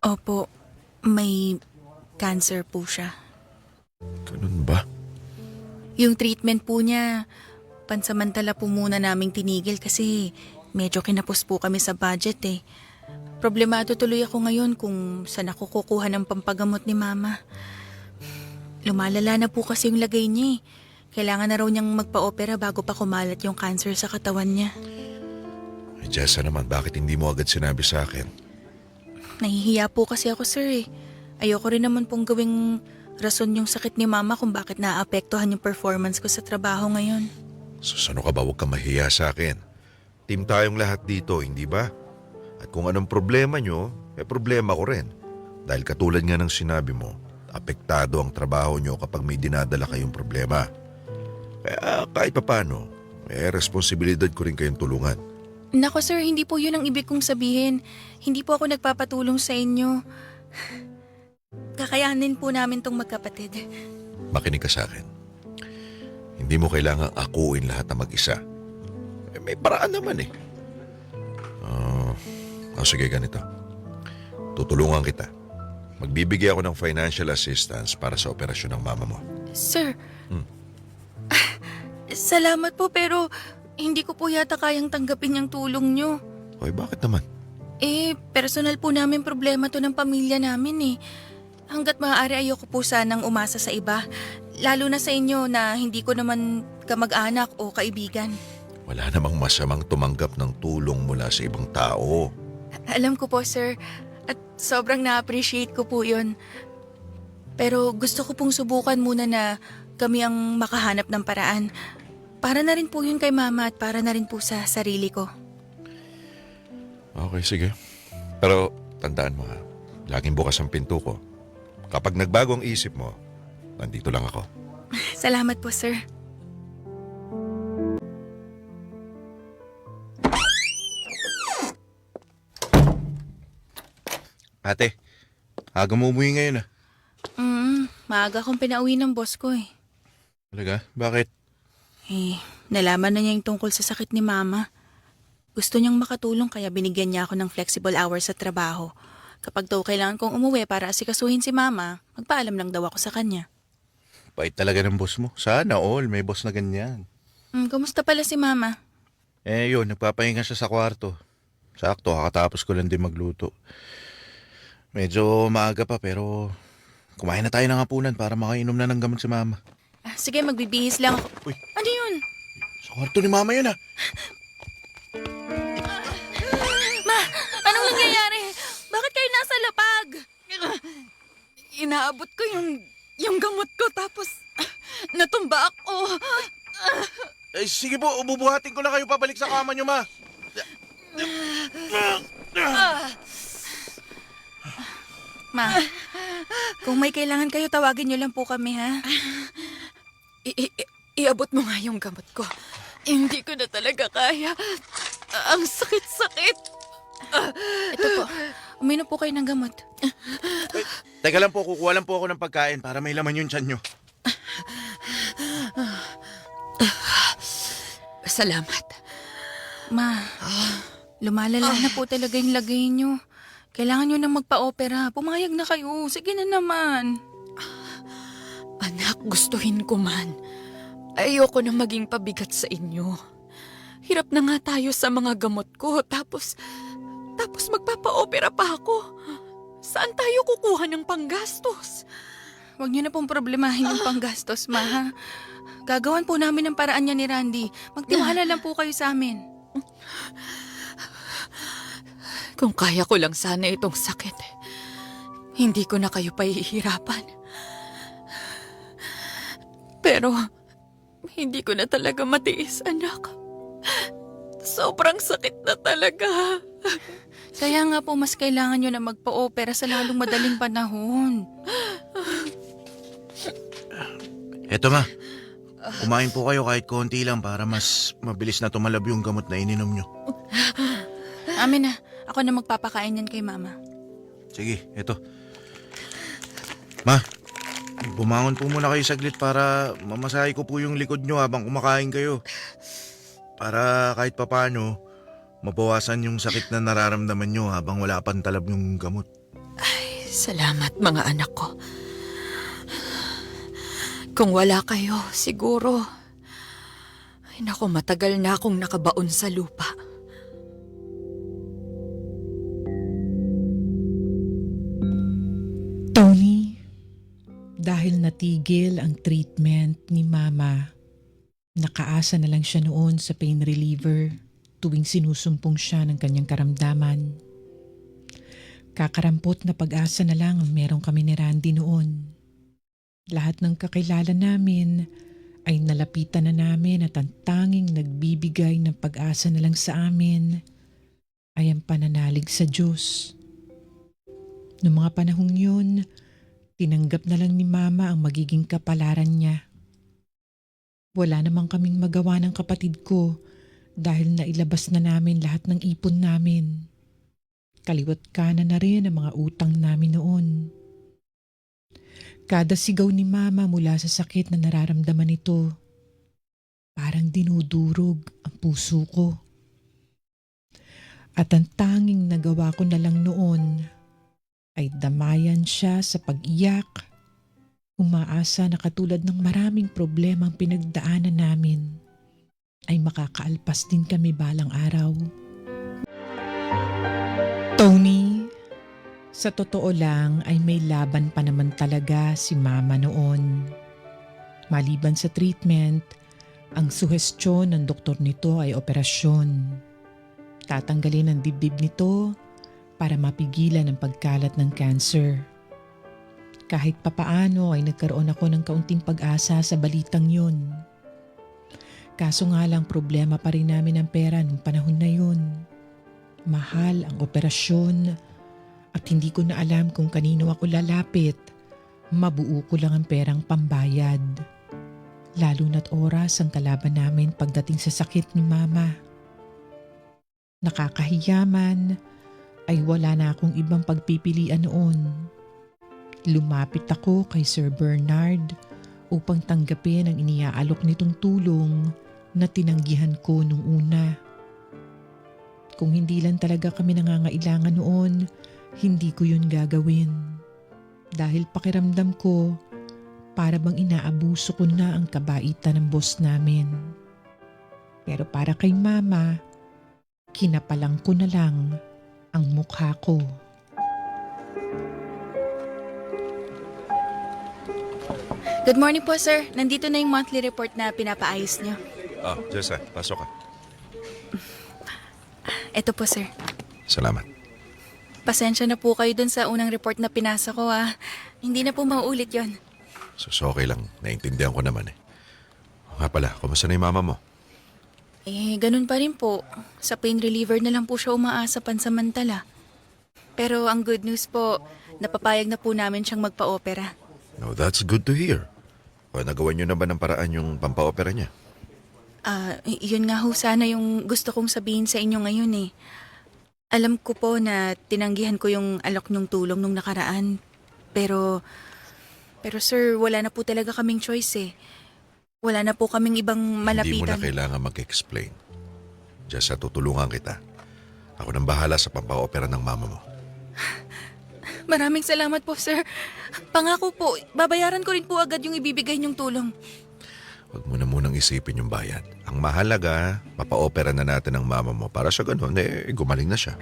E: Opo, may cancer po siya.
I: Ganun ba?
E: Yung treatment po niya, pansamantala po muna naming tinigil kasi medyo kinapos po kami sa budget eh. Problemado tuloy ako ngayon kung saan ako kukuha ng pampagamot ni mama. Lumalala na po kasi yung lagay niya eh. Kailangan na raw niyang magpa-opera bago pa kumalat yung cancer sa katawan niya.
I: Jessa naman, bakit hindi mo agad sinabi sa akin?
E: Nahihiya po kasi ako sir eh. Ayoko rin naman pong gawing rason yung sakit ni mama kung bakit naapektuhan yung performance ko sa trabaho ngayon.
I: Susano ka ba, huwag kang mahiya sa akin. Team tayong lahat dito, hindi ba? At kung anong problema nyo, problema ko rin. Dahil katulad nga ng sinabi mo, apektado ang trabaho nyo kapag may dinadala kayong problema. Kaya kahit papano, responsibilidad ko rin kayong tulungan.
E: Nako sir, hindi po yun ang ibig kong sabihin. Hindi po ako nagpapatulong sa inyo. Kakayanin po namin tong magkapatid.
I: Makinig ka sa akin. Hindi mo kailangang akuin lahat na mag-isa. May paraan naman eh. Sige, ganito. Tutulungan kita. Magbibigay ako ng financial assistance para sa operasyon ng mama mo.
E: Sir, salamat po pero hindi ko po yata kayang tanggapin yung tulong nyo.
I: Hoy, bakit naman?
E: Personal po namin problema to ng pamilya namin eh. Hanggat maaari ayoko po sanang umasa sa iba. Lalo na sa inyo na hindi ko naman kamag-anak o kaibigan.
I: Wala namang masamang tumanggap ng tulong mula sa ibang tao.
E: Alam ko po sir, at sobrang na-appreciate ko po yun. Pero gusto ko pong subukan muna na kami ang makahanap ng paraan. Para na rin po yun kay mama at para na rin po sa sarili ko.
I: Okay, sige. Pero tandaan mo ha, laging bukas ang pinto ko. Kapag nagbago ang isip mo, nandito lang ako.
E: Salamat po sir.
J: Ate, aga mo umuwi ngayon ah.
E: Maaga akong pinauwi ng boss ko eh.
J: Talaga? Bakit?
E: Nalaman na niya yung tungkol sa sakit ni mama. Gusto niyang makatulong kaya binigyan niya ako ng flexible hours sa trabaho. Kapag daw kailangan kong umuwi para asikasuhin si mama, magpaalam lang daw ako sa kanya.
J: Bait talaga ng boss mo. Sana all, may boss na ganyan.
E: Kamusta pala si mama?
J: Yun, nagpapahinga siya sa kwarto. Sakto, kakatapos ko lang din magluto. Medyo maaga pa pero kumain na tayo ng hapunan para makainom na ng gamot si mama.
E: Sige, magbibihis lang ako.
J: Uy.
E: Ano yun?
J: Sa Sa kwarto ni Mama yun,
E: Ma, anong nangyayari? Bakit kayo nasa lapag?
G: Inaabot ko yung gamot ko tapos natumba ako.
J: Eh, sige po, ububuhatin ko na kayo pabalik sa kama nyo, Ma.
E: Ma, kung may kailangan kayo, tawagin niyo lang po kami, ha?
G: Iabot mo nga yung gamot ko. Hindi ko na talaga kaya. Ang sakit-sakit.
E: Ito po, uminom po kayo ng gamot.
J: Teka lang po, kukuha lang po ako ng pagkain para may laman yung tiyan nyo.
G: Salamat.
E: Ma, lumalala na po talaga yung lagay niyo. Kailangan niyo nang magpa-opera. Pumayag na kayo. Sige na naman.
G: Anak, gustuhin ko man. Ayoko na maging pabigat sa inyo. Hirap na nga tayo sa mga gamot ko. Tapos magpapa-opera pa ako. Saan tayo kukuha ng panggastos?
E: Huwag niyo na pong problemahin yung panggastos, ma, ha? Gagawan po namin ang paraan niya ni Randy. Magtiwala lang po kayo sa amin.
G: Kung kaya ko lang sana itong sakit, hindi ko na kayo pahihirapan. Pero, hindi ko na talaga matiis, anak. Sobrang sakit na talaga.
E: Kaya nga po, mas kailangan niyo na magpa-opera sa lalong madaling panahon.
J: Eto, Ma. Kumain po kayo kahit konti lang para mas mabilis na tumalab yung gamot na ininom nyo.
E: Amin na, ako na magpapakain yan kay Mama.
J: Sige, eto. Ma, bumangon po muna kayo saglit para mamasahe ko po yung likod nyo habang kumakain kayo. Para kahit papano, mabawasan yung sakit na nararamdaman nyo habang wala pang talab yung gamot.
G: Ay, salamat mga anak ko. Kung wala kayo, siguro, ay naku, matagal na akong nakabaon sa lupa.
C: Tony, dahil natigil ang treatment ni Mama, nakaasa na lang siya noon sa pain reliever tuwing sinusumpong siya ng kanyang karamdaman. Kakarampot na pag-asa na lang ang meron kami ni Randy noon. Lahat ng kakilala namin ay nalapitan na namin at ang tanging nagbibigay ng pag-asa na lang sa amin ay ang pananalig sa Diyos. Noong mga panahong yun, tinanggap na lang ni Mama ang magiging kapalaran niya. Wala namang kaming magawa ng kapatid ko dahil nailabas na namin lahat ng ipon namin. Kaliwat kanan na rin ang mga utang namin noon. Kada sigaw ni Mama mula sa sakit na nararamdaman nito, parang dinudurog ang puso ko. At ang tanging nagawa ko na lang noon ay damayan siya sa pag-iyak, umaasa na katulad ng maraming problema ang pinagdaanan namin, ay makakaalpas din kami balang araw. Tony, sa totoo lang ay may laban pa naman talaga si Mama noon. Maliban sa treatment, ang suhestyon ng doktor nito ay operasyon. Tatanggalin ang dibdib nito para mapigilan ang pagkalat ng cancer. Kahit papaano ay nagkaroon ako ng kaunting pag-asa sa balitang yun. Kaso nga lang problema pa rin namin ang pera nung panahon na yun. Mahal ang operasyon at hindi ko na alam kung kanino ako lalapit. Mabuo ko lang ang perang pambayad. Lalo na't oras ang kalaban namin pagdating sa sakit ni Mama. Nakakahiyaman ay wala na akong ibang pagpipilian noon. Lumapit ako kay Sir Bernard upang tanggapin ang iniaalok nitong tulong na tinanggihan ko nung una. Kung hindi lang talaga kami nangangailangan noon, hindi ko yun gagawin. Dahil pakiramdam ko, para bang inaabuso ko na ang kabaitan ng boss namin. Pero para kay Mama, kinapalang ko na lang ang mukha ko.
E: Good morning po, sir. Nandito na yung monthly report na pinapaayos niyo.
I: Jessa, pasok ka.
E: Eto po, sir.
I: Salamat.
E: Pasensya na po kayo dun sa unang report na pinasa ko, ah. Hindi na po mauulit yon.
I: So okay lang. Naintindihan ko naman eh. Nga pala, kumusta na yung mama mo?
E: Ganun pa rin po. Sa pain reliever na lang po siya umaasa pansamantala. Pero ang good news po, napapayag na po namin siyang magpa-opera.
I: No, that's good to hear. O nagawa niyo na ba ng paraan yung pampaopera niya?
E: Yun nga ho sana yung gusto kong sabihin sa inyo ngayon eh. Alam ko po na tinanggihan ko yung alok niyong tulong nung nakaraan. Pero sir, wala na po talaga kaming choice eh. Wala na po kaming ibang
I: Hindi mo na
E: malapitan.
I: kailangan mag-explain. Jessa, tutulungan kita. Ako nang bahala sa pampaopera ng mama mo.
E: Maraming salamat po, sir. Pangako po, babayaran ko rin po agad yung ibibigay niyong tulong.
I: Huwag mo na munang isipin yung bayad. Ang mahalaga, papaopera na natin ang mama mo para sa ganun, gumaling na siya.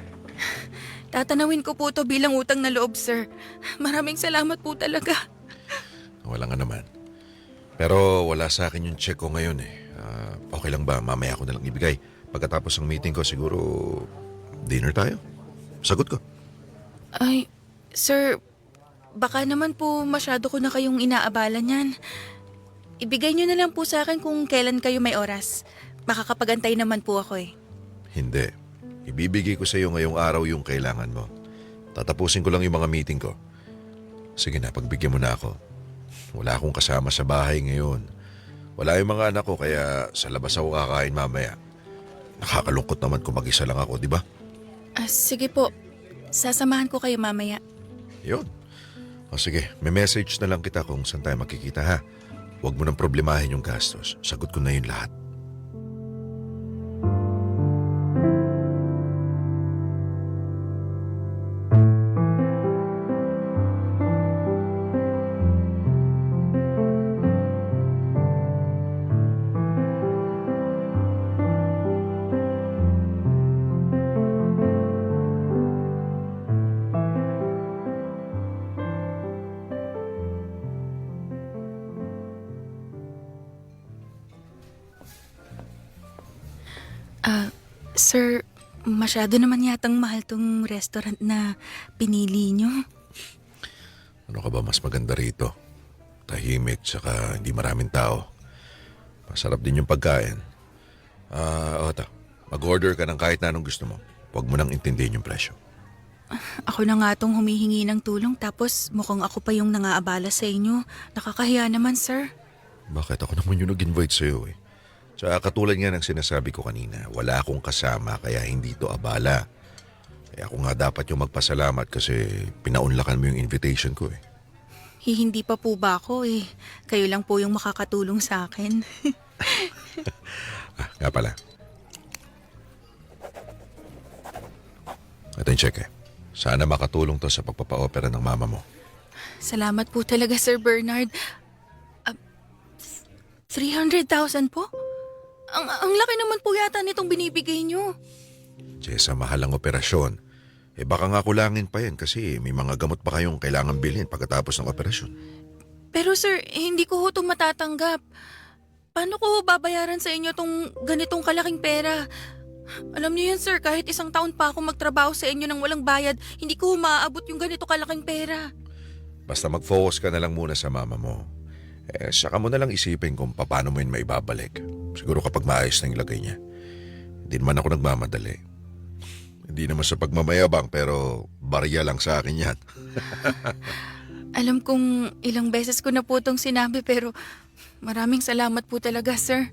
E: Tatanawin ko po to bilang utang na loob, sir. Maraming salamat po talaga.
I: Wala nga naman. Pero wala sa akin yung check ko ngayon eh. Okay lang ba? Mamaya ko na lang ibigay. Pagkatapos ng meeting ko, siguro dinner tayo. Sagot ko.
E: Ay, sir, baka naman po masyado ko na kayong inaabala niyan. Ibigay niyo na lang po sa akin kung kailan kayo may oras. Makakapagantay naman po ako eh.
I: Hindi. Ibibigay ko sa iyo ngayong araw yung kailangan mo. Tatapusin ko lang yung mga meeting ko. Sige na, pagbigyan mo na ako. Wala akong kasama sa bahay ngayon. Wala yung mga anak ko kaya sa labas ako kakain mamaya. Nakakalungkot naman kung mag-isa lang ako, di ba?
E: Sige po, sasamahan ko kayo mamaya.
I: Yun. O sige, may message na lang kita kung saan tayo makikita ha. Huwag mo nang problemahin yung gastos. Sagot ko na yun lahat.
E: Sir, masyado naman yatang mahal tong restaurant na pinili niyo.
I: Ano ka ba mas maganda rito? Tahimik, saka hindi maraming tao. Masarap din yung pagkain. Ota, mag-order ka ng kahit na anong gusto mo. Huwag mo nang intindihin yung presyo.
E: Ako na nga tong humihingi ng tulong tapos mukhang ako pa yung nangaabala sa inyo. Nakakahiya naman, sir.
I: Bakit? Ako naman yung nag-invite sa'yo eh. Tsaka katulad nga ng sinasabi ko kanina, wala akong kasama kaya hindi to abala. Kaya ako nga dapat yung magpasalamat kasi pinaunlakan mo yung invitation ko eh.
E: Hindi pa po ba ako eh. Kayo lang po yung makakatulong sa akin.
I: Nga pala. Ito yung check eh. Sana makatulong to sa pagpapaopera ng mama mo.
E: Salamat po talaga, Sir Bernard. 300,000 po? Ang laki naman po yata nitong binibigay nyo.
I: Jessa, mahal ang operasyon. Baka nga kulangin pa yan kasi may mga gamot pa kayong kailangan bilhin pagkatapos ng operasyon.
E: Pero sir, hindi ko ho itong matatanggap. Paano ko babayaran sa inyo tong ganitong kalaking pera? Alam niyo yan sir, kahit isang taon pa ako magtrabaho sa inyo nang walang bayad, hindi ko maaabot yung ganito kalaking pera.
I: Basta mag-focus ka na lang muna sa mama mo. Saka mo na lang isipin kung paano mo yun maibabalik. Siguro kapag maayos na yung lagay niya. Hindi naman ako nagmamadali. Hindi naman sa pagmamayabang pero barya lang sa akin yan.
E: Alam kong ilang beses ko na po itong sinabi pero maraming salamat po talaga sir.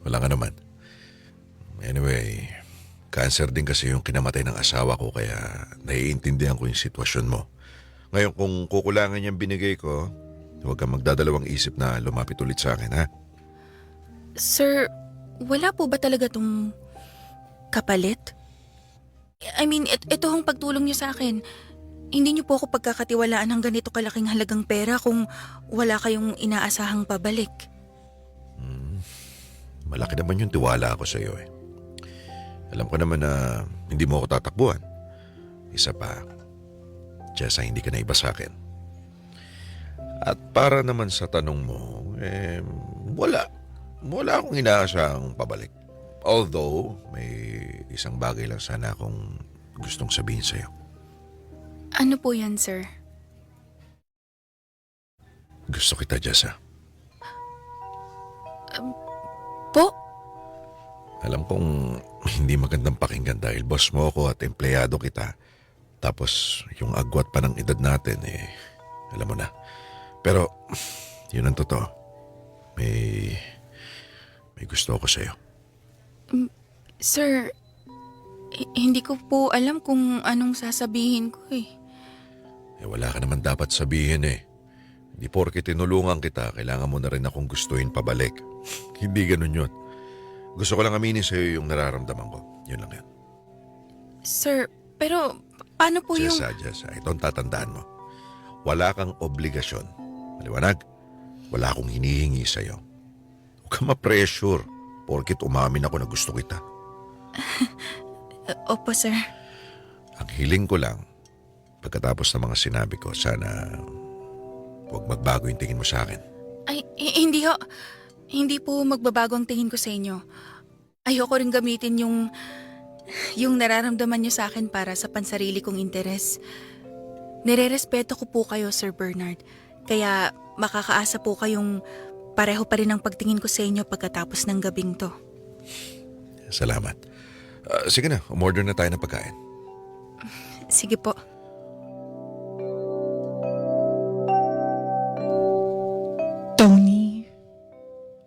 I: Wala nga naman. Anyway, cancer din kasi yung kinamatay ng asawa ko kaya naiintindihan ko yung sitwasyon mo. Ngayon kung kukulangan yung binigay ko, huwag kang magdadalawang isip na lumapit ulit sa akin, ha?
E: Sir, wala po ba talaga tong kapalit? I mean, ito hong pagtulong niyo sa akin. Hindi niyo po ako pagkakatiwalaan ng ganito kalaking halagang pera kung wala kayong inaasahang pabalik.
I: Malaki naman yung tiwala ako sa iyo eh. Alam ko naman na hindi mo ako tatakbuhan. Isa pa, Jessa, hindi ka na iba sa akin. At para naman sa tanong mo, wala. wala akong inaasahang pabalik. Although, may isang bagay lang sana akong gustong sabihin sa'yo.
E: Ano po yan, sir?
I: Gusto kita, Jessa.
E: Po?
I: Alam kong hindi magandang pakinggan dahil boss mo ako at empleyado kita. Tapos yung agwat pa ng edad natin alam mo na. Pero yun ang totoo. May gusto ako sa'yo.
E: Sir, hindi ko po alam kung anong sasabihin ko eh.
I: Wala ka naman dapat sabihin eh. Hindi porke tinulungan kita, kailangan mo na rin akong gustuhin pabalik. Hindi ganun yun. Gusto ko lang aminin sa'yo yung nararamdaman ko. Yun lang yan.
E: Sir, pero paano po yung...
I: Jessa, ito ang tatandaan mo. Wala kang obligasyon. Maliwanag? Wala akong hinihingi sa'yo. Huwag ka ma-pressure porket umamin ako na gusto kita.
E: Opo, sir.
I: Ang hiling ko lang, pagkatapos ng mga sinabi ko, sana huwag magbago yung tingin mo sa akin.
E: Ay, hindi ho. Hindi po magbabago ang tingin ko sa inyo. Ayoko rin gamitin yung nararamdaman niyo sa akin para sa pansarili kong interes. Nire-respeto ko po kayo, Sir Bernard. Kaya makakaasa po kayong pareho pa rin ang pagtingin ko sa inyo pagkatapos ng gabing to.
I: Salamat. Sige na, umorder na tayo ng pagkain.
E: Sige po.
C: Tony,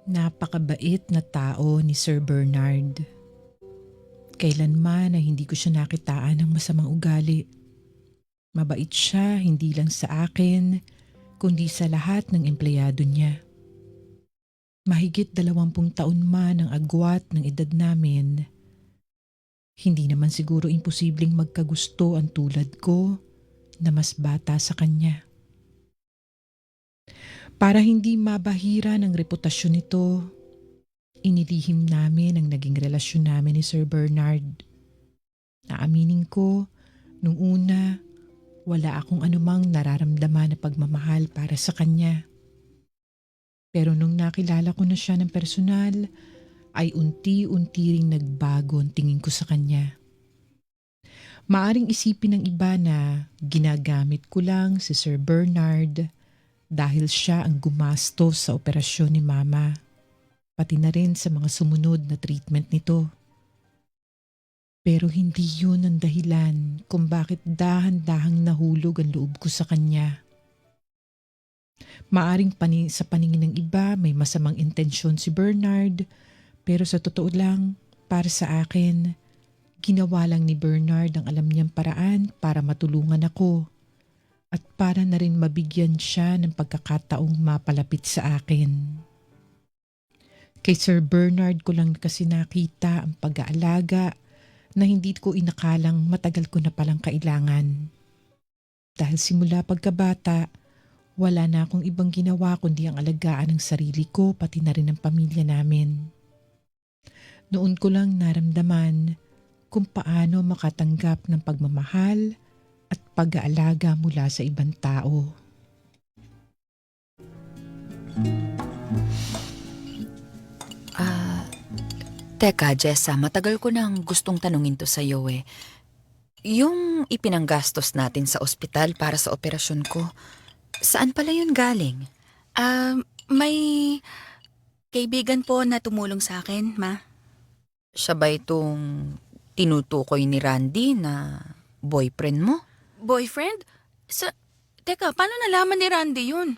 C: napakabait na tao ni Sir Bernard. Kailanman na hindi ko siya nakitaan ng masamang ugali. Mabait siya hindi lang sa akin, kundi sa lahat ng empleyado niya. Mahigit 20 taon man ang agwat ng edad namin. Hindi naman siguro imposibleng magkagusto ang tulad ko na mas bata sa kanya. Para hindi mabahira ng reputasyon nito, inilihim namin ang naging relasyon namin ni Sir Bernard. Naaminin ko, nung una, wala akong anumang nararamdaman na pagmamahal para sa kanya. Pero nung nakilala ko na siya ng personal, ay unti-unti ring nagbago ang tingin ko sa kanya. Maaring isipin ng iba na ginagamit ko lang si Sir Bernard dahil siya ang gumastos sa operasyon ni Mama, pati na rin sa mga sumunod na treatment nito. Pero hindi yun ang dahilan kung bakit dahan-dahang nahulog ang loob ko sa kanya. Maaring sa paningin ng iba may masamang intensyon si Bernard, pero sa totoo lang, para sa akin, ginawa lang ni Bernard ang alam niyang paraan para matulungan ako at para na rin mabigyan siya ng pagkakataong mapalapit sa akin. Kay Sir Bernard ko lang kasi nakita ang pag-aalaga na hindi ko inakalang matagal ko na palang kailangan. Dahil simula pagkabata, wala na akong ibang ginawa kundi ang alagaan ng sarili ko pati na rin ang pamilya namin. Noon ko lang naramdaman kung paano makatanggap ng pagmamahal at pag-aalaga mula sa ibang tao.
F: Teka, Jessa, matagal ko nang gustong tanungin to sa'yo eh. Yung ipinanggastos natin sa ospital para sa operasyon ko, saan pala yun galing?
E: May kaibigan po na tumulong sa akin, Ma.
F: Siya ba itong tinutukoy ni Randy na boyfriend mo?
E: Boyfriend? Teka, paano nalaman ni Randy yun?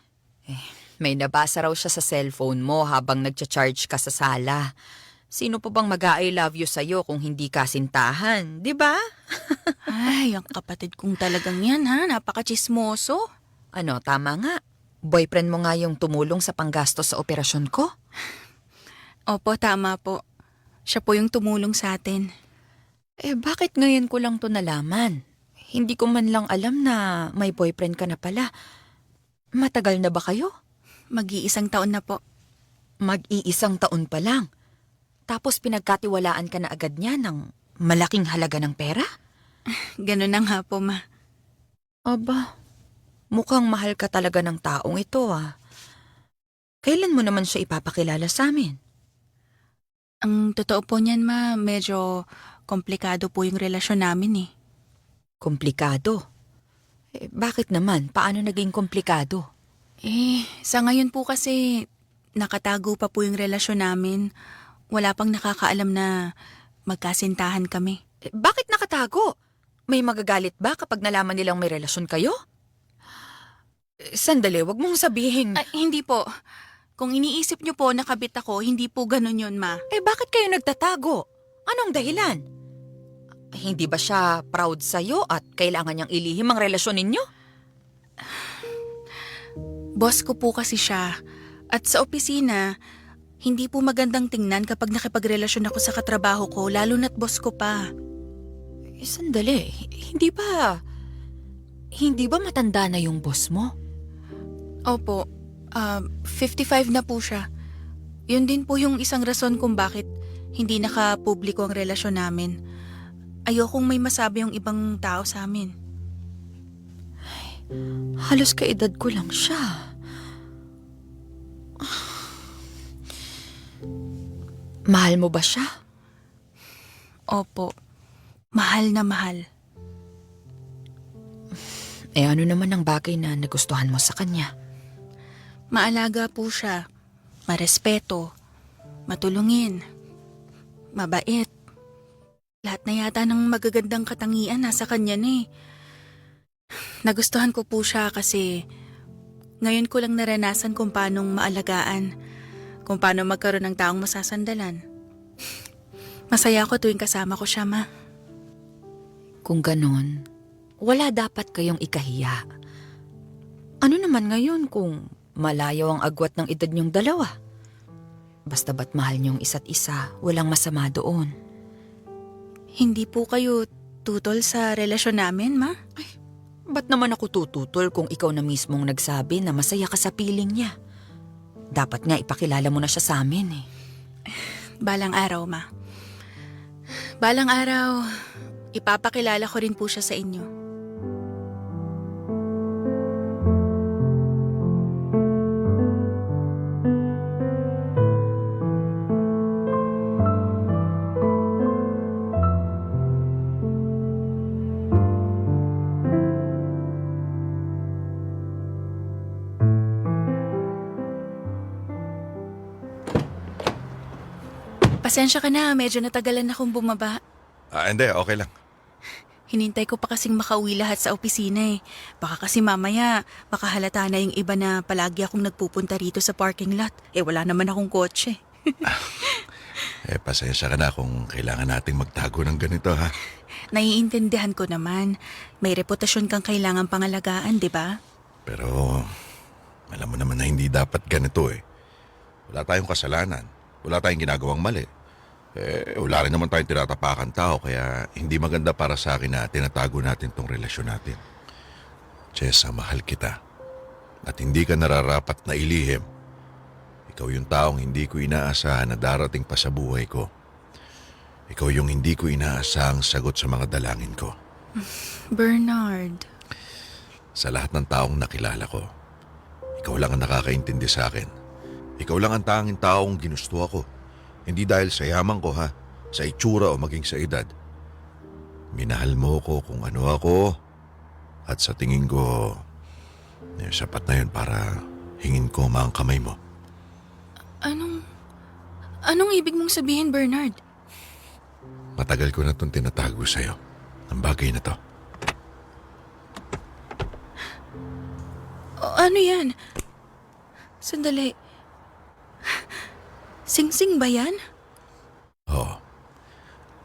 F: May nabasa raw siya sa cellphone mo habang nagcha-charge ka sa sala. Sino pa bang mag-I love you sa'yo kung hindi kasintahan, di ba?
E: Ay, ang kapatid kong talagang yan ha, napaka-chismoso.
F: Ano, tama nga. Boyfriend mo nga yung tumulong sa panggastos sa operasyon ko?
E: Opo, tama po. Siya po yung tumulong sa atin.
F: Bakit ngayon ko lang to nalaman? Hindi ko man lang alam na may boyfriend ka na pala. Matagal na ba kayo?
E: Mag-iisang taon na po.
F: Mag-iisang taon pa lang. Tapos pinagkatiwalaan ka na agad niya ng malaking halaga ng pera?
E: Ganun na nga po, Ma.
F: Aba, mukhang mahal ka talaga ng taong ito ah. Kailan mo naman siya ipapakilala sa amin?
E: Ang totoo po niyan, ma, medyo komplikado po yung relasyon namin eh.
F: Komplikado. Bakit naman? Paano naging komplikado?
E: Sa ngayon po kasi nakatago pa po yung relasyon namin. Wala pang nakakaalam na magkasintahan kami.
F: Bakit nakatago? May magagalit ba kapag nalaman nilang may relasyon kayo? Sandali, wag mong sabihin.
E: Ay, hindi po. Kung iniisip niyo po na kabit ako, hindi po ganun yun, ma.
F: Bakit kayo nagtatago? Anong dahilan? Hindi ba siya proud sa'yo at kailangan niyang ilihim ang relasyon ninyo?
E: Boss ko po kasi siya. At sa opisina, hindi po magandang tingnan kapag nakipagrelasyon ako sa katrabaho ko, lalo na't boss ko pa.
F: Sandali, hindi ba matanda na yung boss mo?
E: Opo, 55 na po siya. Yun din po yung isang rason kung bakit hindi nakapubliko ang relasyon namin. Ayokong may masabi yung ibang tao sa amin.
F: Halos kaedad ko lang siya. Mahal mo ba siya?
E: Opo, mahal na mahal.
F: Ano naman ang bagay na nagustuhan mo sa kanya?
E: Maalaga po siya, marespeto, matulungin, mabait. Lahat na yata ng magagandang katangian nasa kanya na eh. Nagustuhan ko po siya kasi ngayon ko lang naranasan kung paanong maalagaan, kung paano magkaroon ng taong masasandalan. Masaya ako tuwing kasama ko siya, ma.
F: Kung ganon, wala dapat kayong ikahiya. Ano naman ngayon kung malayo ang agwat ng edad niyong dalawa? Basta ba't mahal niyong isa't isa, walang masama doon.
E: Hindi po kayo tutol sa relasyon namin, ma?
F: Ba't naman ako tututol kung ikaw na mismong nagsabi na masaya ka sa piling niya? Dapat nga ipakilala mo na siya sa amin eh.
E: Balang araw, ma. Balang araw, ipapakilala ko rin po siya sa inyo. Pasensya ka na, medyo natagalan akong bumaba.
I: Hindi, okay lang.
E: Hinintay ko pa kasing makauwi lahat sa opisina eh. Baka kasi mamaya, makahalata na yung iba na palagi akong nagpupunta rito sa parking lot. Wala naman akong kotse.
I: Pasensya ka na kung kailangan nating magtago ng ganito, ha?
E: Naiintindihan ko naman. May reputasyon kang kailangan pangalagaan, di ba?
I: Pero, alam mo naman na hindi dapat ganito eh. Wala tayong kasalanan. Wala tayong ginagawang mali. Wala rin naman tayong tinatapakan tao, kaya hindi maganda para sa akin na tinatago natin tong relasyon natin. Chesa, mahal kita. At hindi ka nararapat na ilihim. Ikaw yung taong hindi ko inaasahan na darating pa sa buhay ko. Ikaw yung hindi ko inaasahang sagot sa mga dalangin ko.
E: Bernard.
I: Sa lahat ng taong nakilala ko, ikaw lang ang nakakaintindi sa akin. Ikaw lang ang tanging taong ginusto ako. Hindi dahil sa yaman ko, ha? Sa itsura o maging sa edad. Minahal mo ko kung ano ako. At sa tingin ko, sapat na yun para hingin ko ang kamay mo.
E: Anong ibig mong sabihin, Bernard?
I: Matagal ko na itong tinatago sa'yo. Ang bagay na to.
E: Ano yan? Sandali. Sing-sing ba yan?
I: Oo.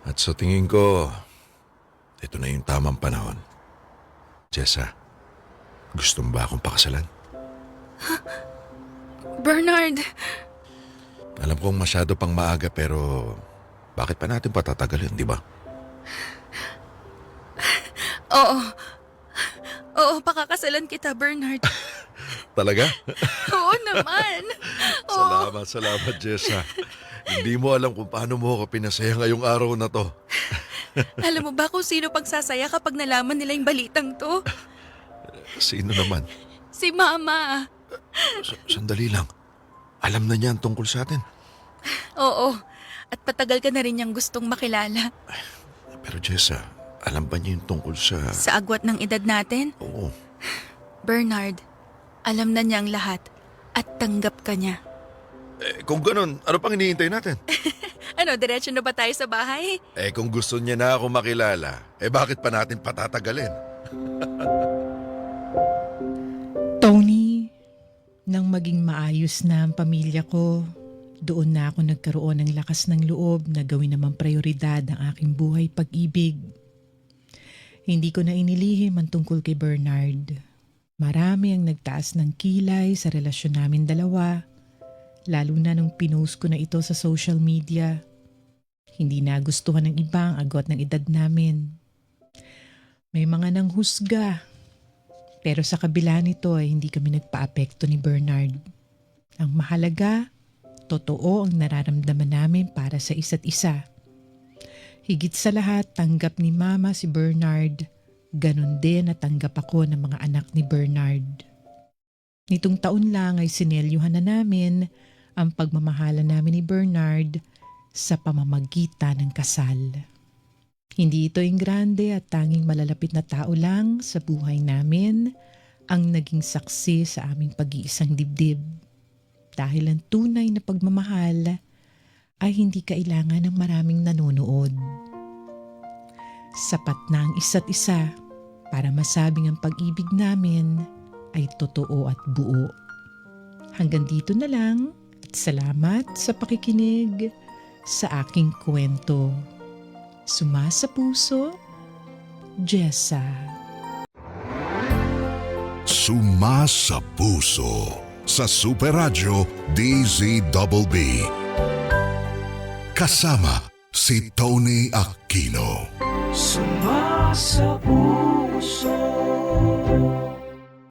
I: At sa tingin ko, ito na yung tamang panahon. Jessa, gusto mo ba akong pakasalan?
E: Bernard!
I: Alam kong masyado pang maaga pero bakit pa natin patatagalin, di ba?
E: Oo, pakakasalan kita, Bernard.
I: Talaga?
E: Oo naman.
I: Salamat, Jessa. Hindi mo alam kung paano mo ako pinasaya ngayong araw na to.
E: Alam mo ba kung sino pagsasaya kapag nalaman nila yung balitang to?
I: Sino naman?
E: Si Mama.
I: Sandali lang. Alam na niya ang tungkol sa atin.
E: Oo. At patagal ka na rin niyang gustong makilala.
I: Pero Jessa, alam ba niya yung tungkol sa...
E: Sa agwat ng edad natin,
I: Oo.
E: Bernard, alam na niya ang lahat at tanggap ka niya.
I: Kung ganun, ano pang hinihintay natin?
E: Ano, diretso na ba tayo sa bahay?
I: Kung gusto niya na ako makilala, bakit pa natin patatagalin?
C: Tony, nang maging maayos na ang pamilya ko, doon na ako nagkaroon ng lakas ng loob na gawin namang prioridad ang aking buhay pag-ibig. Hindi ko na inilihim ang tungkol kay Bernard. Marami ang nagtaas ng kilay sa relasyon namin dalawa, lalo na nung pinost ko na ito sa social media. Hindi nagustuhan ng iba ang agwat ng edad namin. May mga nanghusga, pero sa kabila nito ay hindi kami nagpa-apekto ni Bernard. Ang mahalaga, totoo ang nararamdaman namin para sa isa't isa. Higit sa lahat, tanggap ni Mama si Bernard. Ganon din natanggap ako ng mga anak ni Bernard. Nitong taon lang ay sinelyuhan na namin ang pagmamahala namin ni Bernard sa pamamagitan ng kasal. Hindi ito yung grande at tanging malalapit na tao lang sa buhay namin ang naging saksi sa aming pag-iisang dibdib. Dahil ang tunay na pagmamahal ay hindi kailangan ng maraming nanonood. Sapat na ang isa't isa para masabing ang pag-ibig namin ay totoo at buo. Hanggang dito na lang at salamat sa pakikinig sa aking kwento. Sumasa puso, Jessa.
A: Sumasa puso sa Super Radio DZBB. Kasama si Tony Aquino.
B: Sumasa puso.